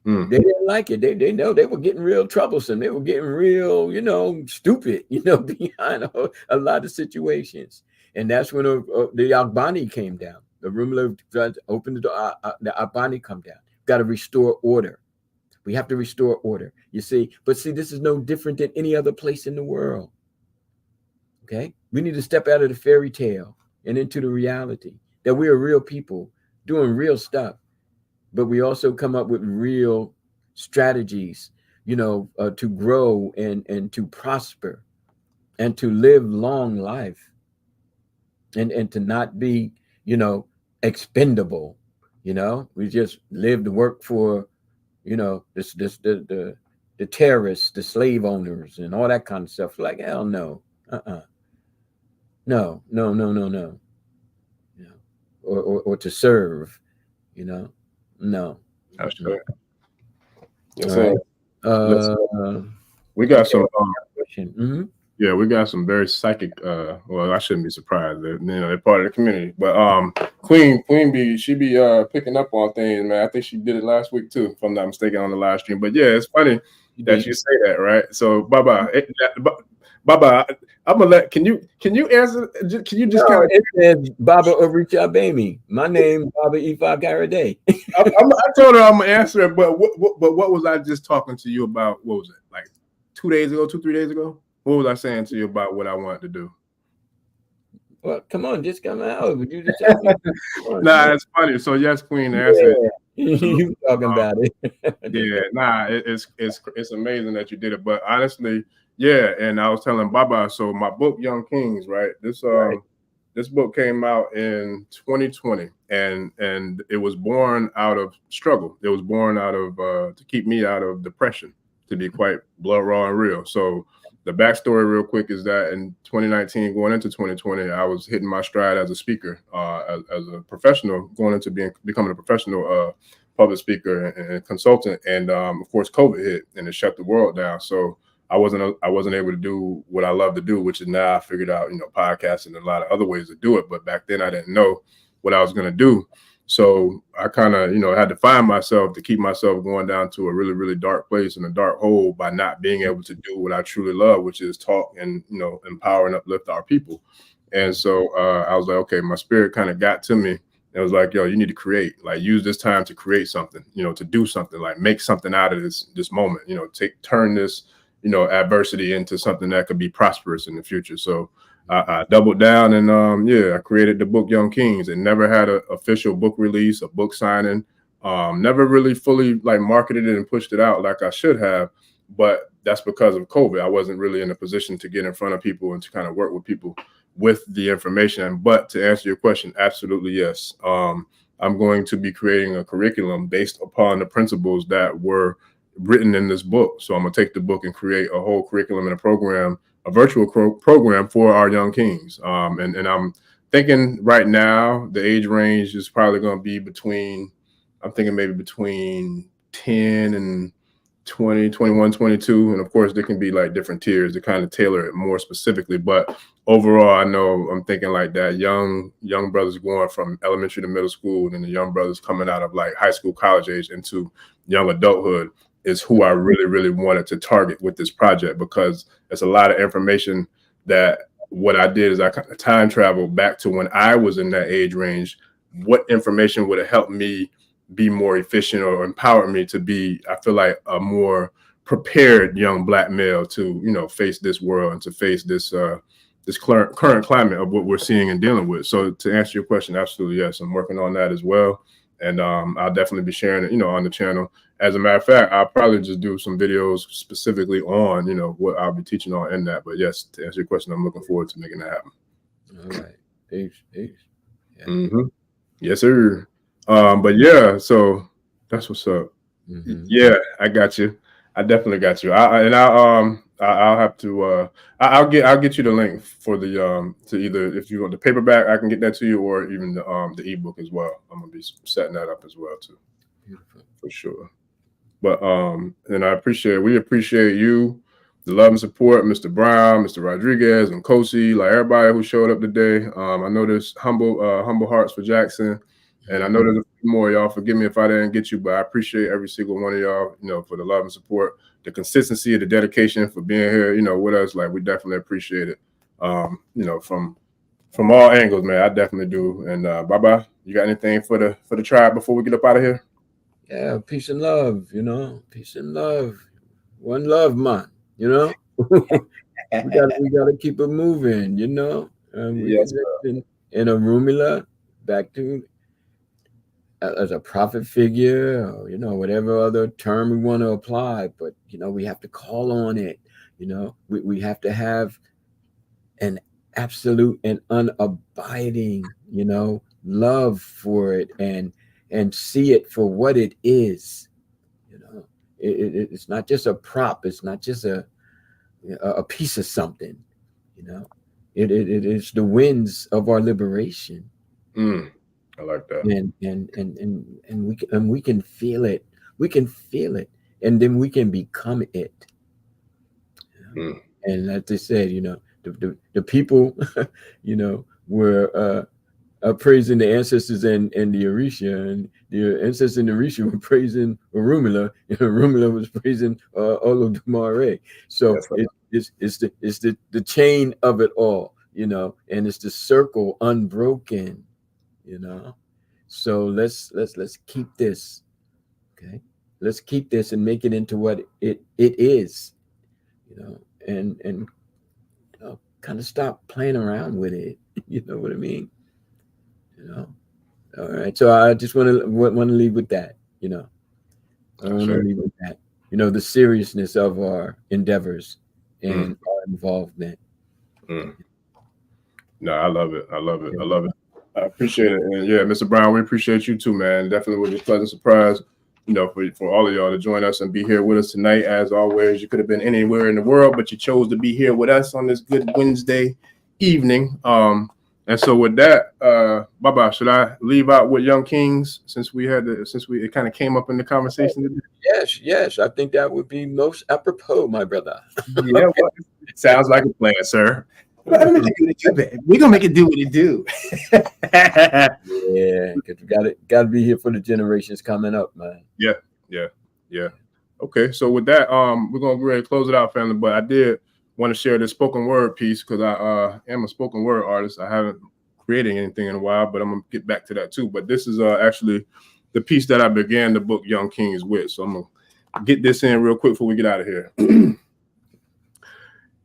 They didn't like it. They know they were getting real troublesome. They were getting real, stupid, behind a lot of situations. And that's when the Albani came down. The Orunmila judge opened the door. The Albani come down. Got to restore order. We have to restore order. You see, but see, this is no different than any other place in the world. Okay, we need to step out of the fairy tale and into the reality that we are real people doing real stuff. But we also come up with real strategies, to grow and to prosper and to live long life and to not be, expendable. We just live to work for, the terrorists, the slave owners and all that kind of stuff. Like, hell no. No. Or to serve, no. That's right. Yes, right. We got some. We got some very psychic. Well, I shouldn't be surprised that they're part of the community. But Queen she be picking up on things, man. I think she did it last week too, if I'm not mistaken, on the live stream. But yeah, it's funny that you say that, right? So Baba, I'm gonna let. Can you answer? Can you just kind of? It says Baba Orisha Bami. My name Baba Ifa Karade. I told her I'm gonna answer it, but what was I just talking to you about? What was it, like 2 days ago, 3 days ago? What was I saying to you about what I wanted to do? Well, come on, just come out. Would you just tell me? Nah, it's funny. So yes, Queen, answer. You talking about it? Yeah, nah, it's amazing that you did it. But honestly, yeah. And I was telling Baba, so my book, Young Kings, right? This book came out in 2020, and it was born out of struggle. It was born out of to keep me out of depression, to be quite blood raw and real. So the backstory, real quick, is that in 2019, going into 2020, I was hitting my stride as a speaker, as a professional, going into becoming a professional public speaker and consultant. And of course, COVID hit and it shut the world down. So I wasn't able to do what I love to do, which is now I figured out, podcasting and a lot of other ways to do it. But back then I didn't know what I was going to do. So I kind of, had to find myself to keep myself going down to a really, really dark place and a dark hole by not being able to do what I truly love, which is talk and, empower and uplift our people. And so I was like, okay, my spirit kind of got to me. It was like, yo, you need to create, like, use this time to create something, to do something, like make something out of this moment, turn this, adversity into something that could be prosperous in the future. So I doubled down and I created the book Young Kings, and never had an official book release, a book signing, never really fully like marketed it and pushed it out like I should have. But that's because of COVID. I wasn't really in a position to get in front of people and to kind of work with people with the information. But to answer your question, absolutely yes. I'm going to be creating a curriculum based upon the principles that were written in this book. So I'm gonna take the book and create a whole curriculum and a program, a virtual program for our young kings. And I'm thinking right now the age range is probably going to be I'm thinking maybe between 10 and 20, 21, 22. And of course, there can be like different tiers to kind of tailor it more specifically. But overall, I know I'm thinking like that young brothers going from elementary to middle school, and then the young brothers coming out of like high school, college age into young adulthood is who I really, really wanted to target with this project, because it's a lot of information that what I did is I kind of time traveled back to when I was in that age range. What information would have helped me be more efficient or empowered me to be, I feel like, a more prepared young Black male to, face this world and to face this current climate of what we're seeing and dealing with. So to answer your question, absolutely yes, I'm working on that as well. And I'll definitely be sharing it, on the channel. As a matter of fact, I'll probably just do some videos specifically on, what I'll be teaching on in that. But yes, to answer your question, I'm looking forward to making that happen. All right. Peace. Yeah. Mm-hmm. Yes, sir. But yeah, so that's what's up. Mm-hmm. Yeah, I got you. I definitely got you. I'll have to I'll get you the link for the to either, if you want the paperback, I can get that to you, or even the ebook as well. I'm gonna be setting that up as well too. Beautiful. For sure. But and we appreciate you, the love and support, Mr. Brown, Mr. Rodriguez, and Kosi, like everybody who showed up today. I know there's humble hearts for Jackson. And I know there's a few more, y'all. Forgive me if I didn't get you, but I appreciate every single one of y'all, for the love and support, the consistency, the dedication, for being here, with us. Like, we definitely appreciate it. From all angles, man. I definitely do. And Baba, you got anything for the tribe before we get up out of here? Yeah, peace and love, peace and love. One love, man, we gotta keep it moving, Yes, in Orunmila, back to as a prophet figure, or, whatever other term we want to apply, but we have to call on it. We have to have an absolute and unabiding, love for it, and see it for what it is. It's not just a prop. It's not just a piece of something. It is the winds of our liberation. I like that. And we can feel it. We can feel it, and then we can become it. And like they said, the people, were praising the ancestors and the Orisha, and the ancestors and the Orisha were praising Orunmila, and Orunmila was praising Olodumare. So right. it's the chain of it all, you know, and it's the circle unbroken, you know. So let's keep this, okay? Let's keep this and make it into what it is, you know, and you know, kind of stop playing around with it. You know what I mean? You know. All right. So I just want to leave with that. You know, I want to leave with that. You know, the seriousness of our endeavors and our involvement. No, I love it. I love it. I love it. I appreciate it. And yeah, Mr. Brown, we appreciate you too, man. Definitely was a pleasant surprise, you know, for all of y'all to join us and be here with us tonight. As always, you could have been anywhere in the world, but you chose to be here with us on this good Wednesday evening. And so with that, Baba, should I leave out with Young Kings since it kind of came up in the conversation today? Yes. I think that would be most apropos, my brother. Yeah, well, it sounds like a plan, sir. We're gonna make it do what it do. Yeah, because we gotta be here for the generations coming up, man. Yeah. Okay, so with that, we're gonna go ahead and close it out, family. But I did want to share this spoken word piece because I am a spoken word artist. I haven't created anything in a while, but I'm gonna get back to that too. But this is actually the piece that I began the book Young Kings with. So I'm gonna get this in real quick before we get out of here.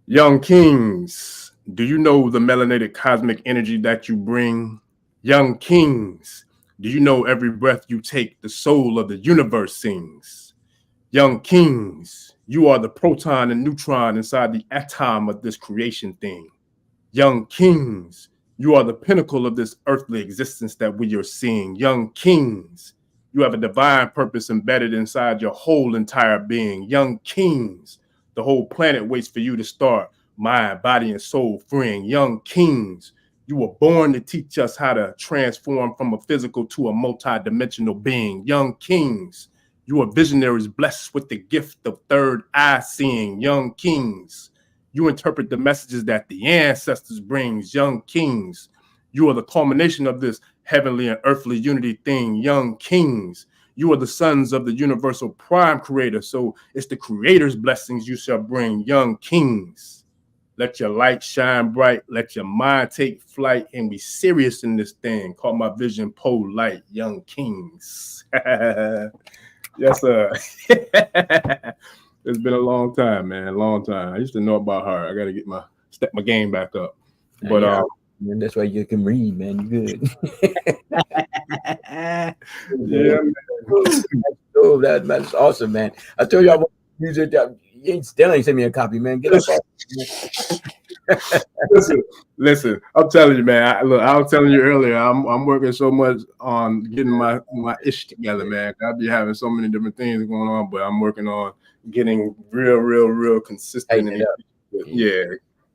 Young Kings, do you know the melanated cosmic energy that you bring? Young Kings, do you know every breath you take, the soul of the universe sings? Young Kings, you are the proton and neutron inside the atom of this creation thing. Young Kings, you are the pinnacle of this earthly existence that we are seeing. Young Kings, you have a divine purpose embedded inside your whole entire being. Young Kings, the whole planet waits for you to start mind, body, and soul freeing. Young Kings, you were born to teach us how to transform from a physical to a multi-dimensional being. Young Kings, you are visionaries blessed with the gift of third eye seeing. Young Kings, you interpret the messages that the ancestors brings. Young Kings, you are the culmination of this heavenly and earthly unity thing. Young Kings, you are the sons of the universal prime creator. So it's the creator's blessings you shall bring. Young Kings, let your light shine bright. Let your mind take flight and be serious in this thing. Call my vision pole light. Young Kings. Yes, sir. It's been a long time, man. Long time. I used to know about her. I got to step my game back up. But man, that's why you can read, man. You good. Yeah, man. Oh, that's awesome, man. I told you I want to use it. You still ain't sent me a copy, man. Get up. Listen. I'm telling you, man. I was telling you earlier. I'm working so much on getting my ish together, man. I'll be having so many different things going on, but I'm working on getting real consistent. And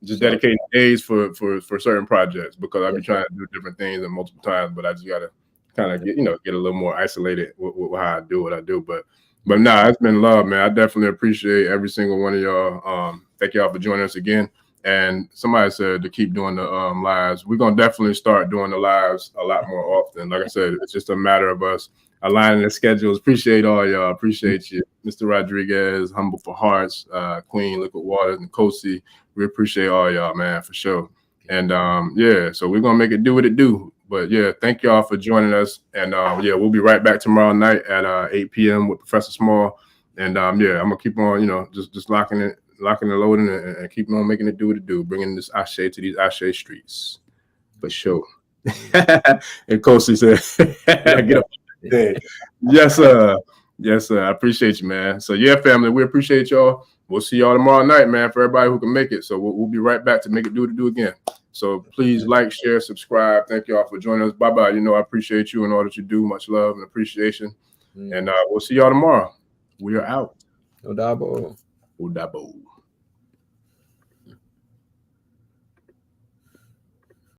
just dedicating days for certain projects because I'll be trying to do different things and multiple times, but I just gotta kind of get a little more isolated with how I do what I do. But nah, it's been love, man. I definitely appreciate every single one of y'all. Thank y'all for joining us again. And somebody said to keep doing the lives. We're gonna definitely start doing the lives a lot more often. Like I said, it's just a matter of us aligning the schedules. Appreciate all y'all. Appreciate you, Mr. Rodriguez, Humble for Hearts, Queen, Liquid Waters, and Kosi. We appreciate all y'all, man, for sure. And so we're gonna make it do what it do. But yeah, thank y'all for joining us. And we'll be right back tomorrow night at 8 p.m. with Professor Small. And I'm gonna keep on, just locking and loading and keeping on making it do what it do, bringing this Ashe to these Ashe streets. For sure. And Kosi said, get up. Yes, sir. Yes, sir. I appreciate you, man. So yeah, family, we appreciate y'all. We'll see y'all tomorrow night, man, for everybody who can make it. So we'll be right back to make it do what it do again. So please like, share, subscribe. Thank y'all for joining us. Bye-bye. I appreciate you and all that you do. Much love and appreciation. And we'll see y'all tomorrow. We are out. Odabo. Odabo.